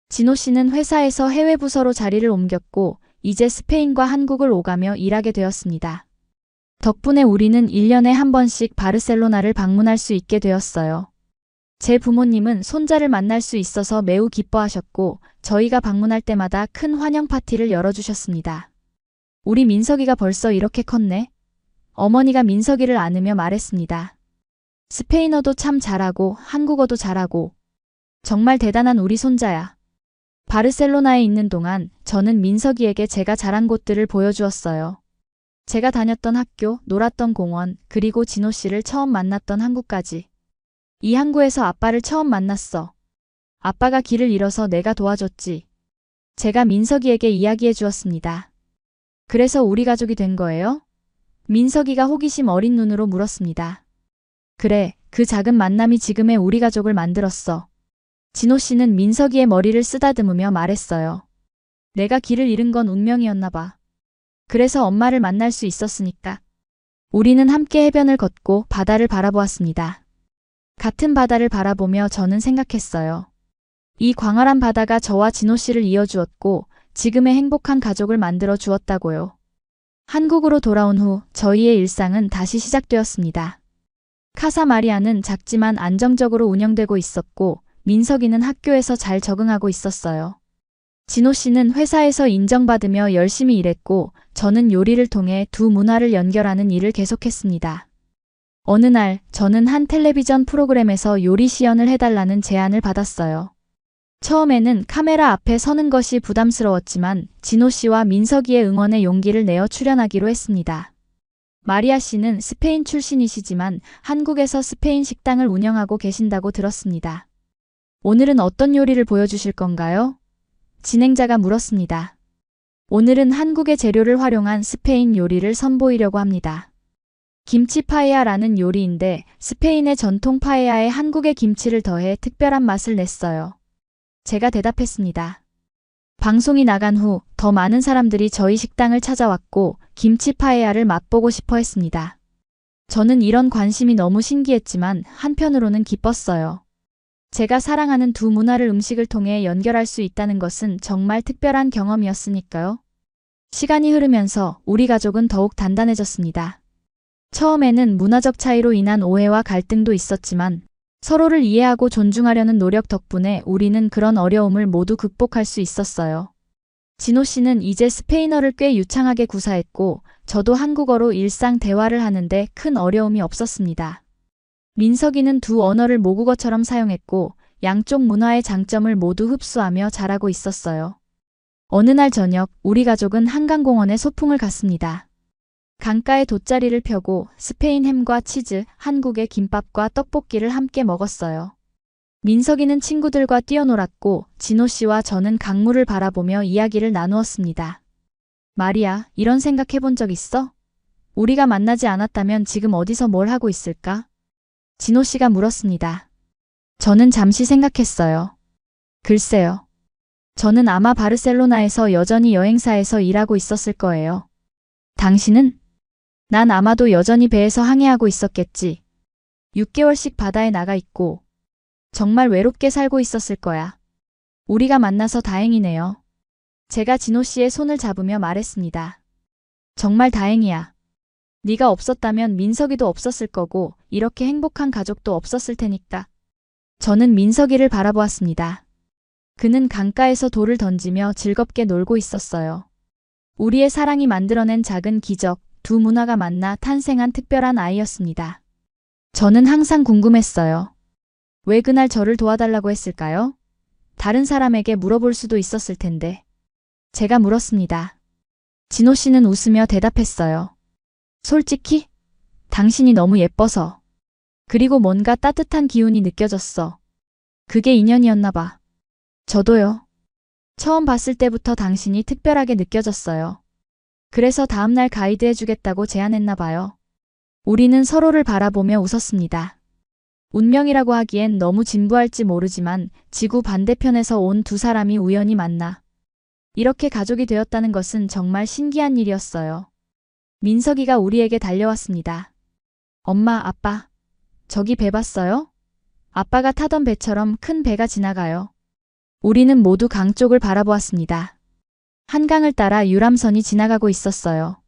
진호 씨는 회사에서 해외 부서로 자리를 옮겼고 이제 스페인과 한국을 오가며 일하게 되었습니다. 덕분에 우리는 1년에 한 번씩 바르셀로나를 방문할 수 있게 되었어요. 제 부모님은 손자를 만날 수 있어서 매우 기뻐하셨고 저희가 방문할 때마다 큰 환영 파티를 열어주셨습니다. 우리 민석이가 벌써 이렇게 컸네. 어머니가 민석이를 안으며 말했습니다. 스페인어도 참 잘하고 한국어도 잘하고 정말 대단한 우리 손자야. 바르셀로나에 있는 동안 저는 민석이에게 제가 자란 곳들을 보여주었어요. 제가 다녔던 학교, 놀았던 공원, 그리고 진호 씨를 처음 만났던 항구까지. 이 항구에서 아빠를 처음 만났어. 아빠가 길을 잃어서 내가 도와줬지. 제가 민석이에게 이야기해 주었습니다. 그래서 우리 가족이 된 거예요? 민석이가 호기심 어린 눈으로 물었습니다. 그래, 그 작은 만남이 지금의 우리 가족을 만들었어. 진호 씨는 민석이의 머리를 쓰다듬으며 말했어요. 내가 길을 잃은 건 운명이었나 봐. 그래서 엄마를 만날 수 있었으니까. 우리는 함께 해변을 걷고 바다를 바라보았습니다. 같은 바다를 바라보며 저는 생각했어요. 이 광활한 바다가 저와 진호 씨를 이어주었고 지금의 행복한 가족을 만들어 주었다고요. 한국으로 돌아온 후 저희의 일상은 다시 시작되었습니다. 카사 마리아는 작지만 안정적으로 운영되고 있었고 민석이는 학교에서 잘 적응하고 있었어요. 진호 씨는 회사에서 인정받으며 열심히 일했고 저는 요리를 통해 두 문화를 연결하는 일을 계속했습니다. 어느 날 저는 한 텔레비전 프로그램에서 요리 시연을 해달라는 제안을 받았어요. 처음에는 카메라 앞에 서는 것이 부담스러웠지만 진호 씨와 민석이의 응원에 용기를 내어 출연하기로 했습니다. 마리아 씨는 스페인 출신이시지만 한국에서 스페인 식당을 운영하고 계신다고 들었습니다. 오늘은 어떤 요리를 보여주실 건가요? 진행자가 물었습니다. 오늘은 한국의 재료를 활용한 스페인 요리를 선보이려고 합니다. 김치 파에야라는 요리인데 스페인의 전통 파에야에 한국의 김치를 더해 특별한 맛을 냈어요. 제가 대답했습니다. 방송이 나간 후 더 많은 사람들이 저희 식당을 찾아왔고 김치 파에야를 맛보고 싶어 했습니다. 저는 이런 관심이 너무 신기했지만 한편으로는 기뻤어요. 제가 사랑하는 두 문화를 음식을 통해 연결할 수 있다는 것은 정말 특별한 경험이었으니까요. 시간이 흐르면서 우리 가족은 더욱 단단해졌습니다. 처음에는 문화적 차이로 인한 오해와 갈등도 있었지만 서로를 이해하고 존중하려는 노력 덕분에 우리는 그런 어려움을 모두 극복할 수 있었어요. 진호 씨는 이제 스페인어를 꽤 유창하게 구사했고 저도 한국어로 일상 대화를 하는데 큰 어려움이 없었습니다. 민석이는 두 언어를 모국어처럼 사용했고 양쪽 문화의 장점을 모두 흡수하며 자라고 있었어요. 어느 날 저녁 우리 가족은 한강공원에 소풍을 갔습니다. 강가에 돗자리를 펴고 스페인 햄과 치즈, 한국의 김밥과 떡볶이를 함께 먹었어요. 민석이는 친구들과 뛰어놀았고 진호 씨와 저는 강물을 바라보며 이야기를 나누었습니다. 마리아, 이런 생각 해본 적 있어? 우리가 만나지 않았다면 지금 어디서 뭘 하고 있을까? 진호 씨가 물었습니다. 저는 잠시 생각했어요. 글쎄요. 저는 아마 바르셀로나에서 여전히 여행사에서 일하고 있었을 거예요. 당신은? 난 아마도 여전히 배에서 항해하고 있었겠지. 6개월씩 바다에 나가 있고 정말 외롭게 살고 있었을 거야. 우리가 만나서 다행이네요. 제가 진호 씨의 손을 잡으며 말했습니다. 정말 다행이야. 네가 없었다면 민석이도 없었을 거고 이렇게 행복한 가족도 없었을 테니까. 저는 민석이를 바라보았습니다. 그는 강가에서 돌을 던지며 즐겁게 놀고 있었어요. 우리의 사랑이 만들어낸 작은 기적, 두 문화가 만나 탄생한 특별한 아이였습니다. 저는 항상 궁금했어요. 왜 그날 저를 도와달라고 했을까요? 다른 사람에게 물어볼 수도 있었을 텐데. 제가 물었습니다. 진호 씨는 웃으며 대답했어요. 솔직히? 당신이 너무 예뻐서. 그리고 뭔가 따뜻한 기운이 느껴졌어. 그게 인연이었나 봐. 저도요. 처음 봤을 때부터 당신이 특별하게 느껴졌어요. 그래서 다음날 가이드 해주겠다고 제안했나 봐요. 우리는 서로를 바라보며 웃었습니다. 운명이라고 하기엔 너무 진부할지 모르지만 지구 반대편에서 온 두 사람이 우연히 만나 이렇게 가족이 되었다는 것은 정말 신기한 일이었어요. 민석이가 우리에게 달려왔습니다. 엄마, 아빠, 저기 배 봤어요? 아빠가 타던 배처럼 큰 배가 지나가요. 우리는 모두 강 쪽을 바라보았습니다. 한강을 따라 유람선이 지나가고 있었어요.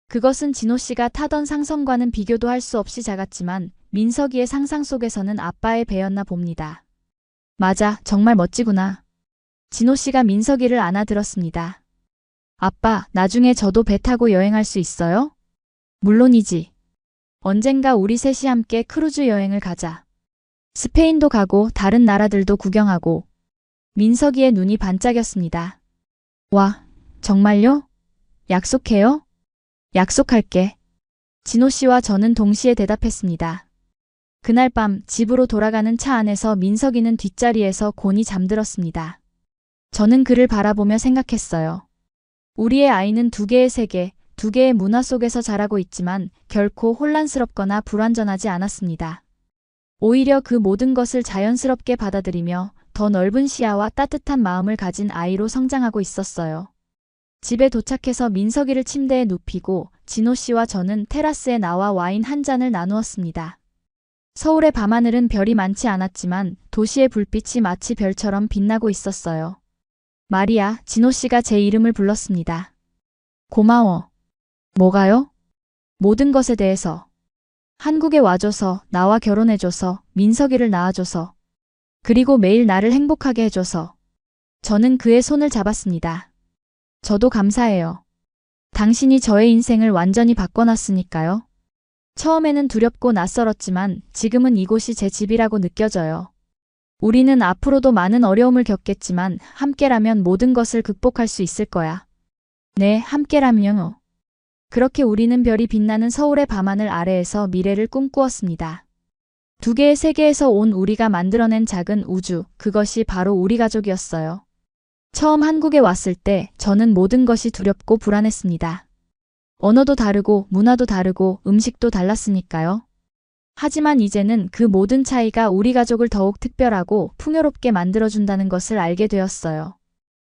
그것은 진호 씨가 타던 상선과는 비교도 할 수 없이 작았지만 민석이의 상상 속에서는 아빠의 배였나 봅니다. 맞아, 정말 멋지구나. 진호 씨가 민석이를 안아들었습니다. 아빠, 나중에 저도 배 타고 여행할 수 있어요? 물론이지. 언젠가 우리 셋이 함께 크루즈 여행을 가자. 스페인도 가고 다른 나라들도 구경하고. 민석이의 눈이 반짝였습니다. 와, 정말요? 약속해요? 약속할게. 진호 씨와 저는 동시에 대답했습니다. 그날 밤 집으로 돌아가는 차 안에서 민석이는 뒷자리에서 곤히 잠들었습니다. 저는 그를 바라보며 생각했어요. 우리의 아이는 두 개의 세계, 두 개의 문화 속에서 자라고 있지만 결코 혼란스럽거나 불완전하지 않았습니다. 오히려 그 모든 것을 자연스럽게 받아들이며 더 넓은 시야와 따뜻한 마음을 가진 아이로 성장하고 있었어요. 집에 도착해서 민석이를 침대에 눕히고 진호 씨와 저는 테라스에 나와 와인 한 잔을 나누었습니다. 서울의 밤하늘은 별이 많지 않았지만 도시의 불빛이 마치 별처럼 빛나고 있었어요. 마리아, 진호 씨가 제 이름을 불렀습니다. 고마워. 뭐가요? 모든 것에 대해서. 한국에 와줘서, 나와 결혼해줘서, 민석이를 낳아줘서, 그리고 매일 나를 행복하게 해줘서. 저는 그의 손을 잡았습니다. 저도 감사해요. 당신이 저의 인생을 완전히 바꿔놨으니까요. 처음에는 두렵고 낯설었지만 지금은 이곳이 제 집이라고 느껴져요. 우리는 앞으로도 많은 어려움을 겪겠지만 함께라면 모든 것을 극복할 수 있을 거야. 네, 함께라면요. 그렇게 우리는 별이 빛나는 서울의 밤하늘 아래에서 미래를 꿈꾸었습니다. 두 개의 세계에서 온 우리가 만들어낸 작은 우주, 그것이 바로 우리 가족이었어요. 처음 한국에 왔을 때 저는 모든 것이 두렵고 불안했습니다. 언어도 다르고 문화도 다르고 음식도 달랐으니까요. 하지만 이제는 그 모든 차이가 우리 가족을 더욱 특별하고 풍요롭게 만들어준다는 것을 알게 되었어요.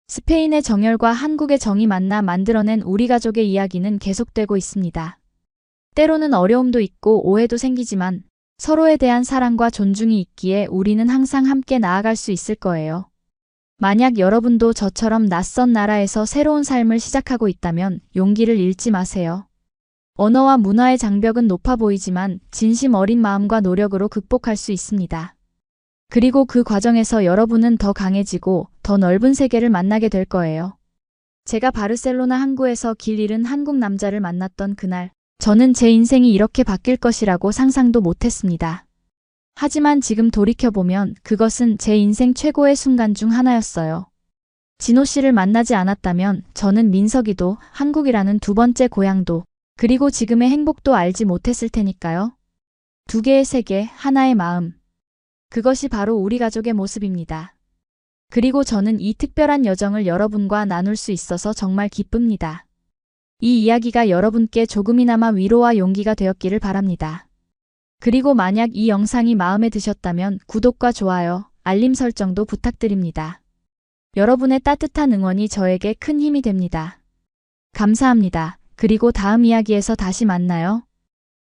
스페인의 정열과 한국의 정이 만나 만들어낸 우리 가족의 이야기는 계속되고 있습니다. 때로는 어려움도 있고 오해도 생기지만 서로에 대한 사랑과 존중이 있기에 우리는 항상 함께 나아갈 수 있을 거예요. 만약 여러분도 저처럼 낯선 나라에서 새로운 삶을 시작하고 있다면 용기를 잃지 마세요. 언어와 문화의 장벽은 높아 보이지만 진심 어린 마음과 노력으로 극복할 수 있습니다. 그리고 그 과정에서 여러분은 더 강해지고 더 넓은 세계를 만나게 될 거예요. 제가 바르셀로나 항구에서 길 잃은 한국 남자를 만났던 그날, 저는 제 인생이 이렇게 바뀔 것이라고 상상도 못했습니다. 하지만 지금 돌이켜보면 그것은 제 인생 최고의 순간 중 하나였어요. 진호 씨를 만나지 않았다면 저는 민석이도 한국이라는 두 번째 고향도 그리고 지금의 행복도 알지 못했을 테니까요. 두 개의 세계, 하나의 마음. 그것이 바로 우리 가족의 모습입니다. 그리고 저는 이 특별한 여정을 여러분과 나눌 수 있어서 정말 기쁩니다. 이 이야기가 여러분께 조금이나마 위로와 용기가 되었기를 바랍니다. 그리고 만약 이 영상이 마음에 드셨다면 구독과 좋아요, 알림 설정도 부탁드립니다. 여러분의 따뜻한 응원이 저에게 큰 힘이 됩니다. 감사합니다. 그리고 다음 이야기에서 다시 만나요.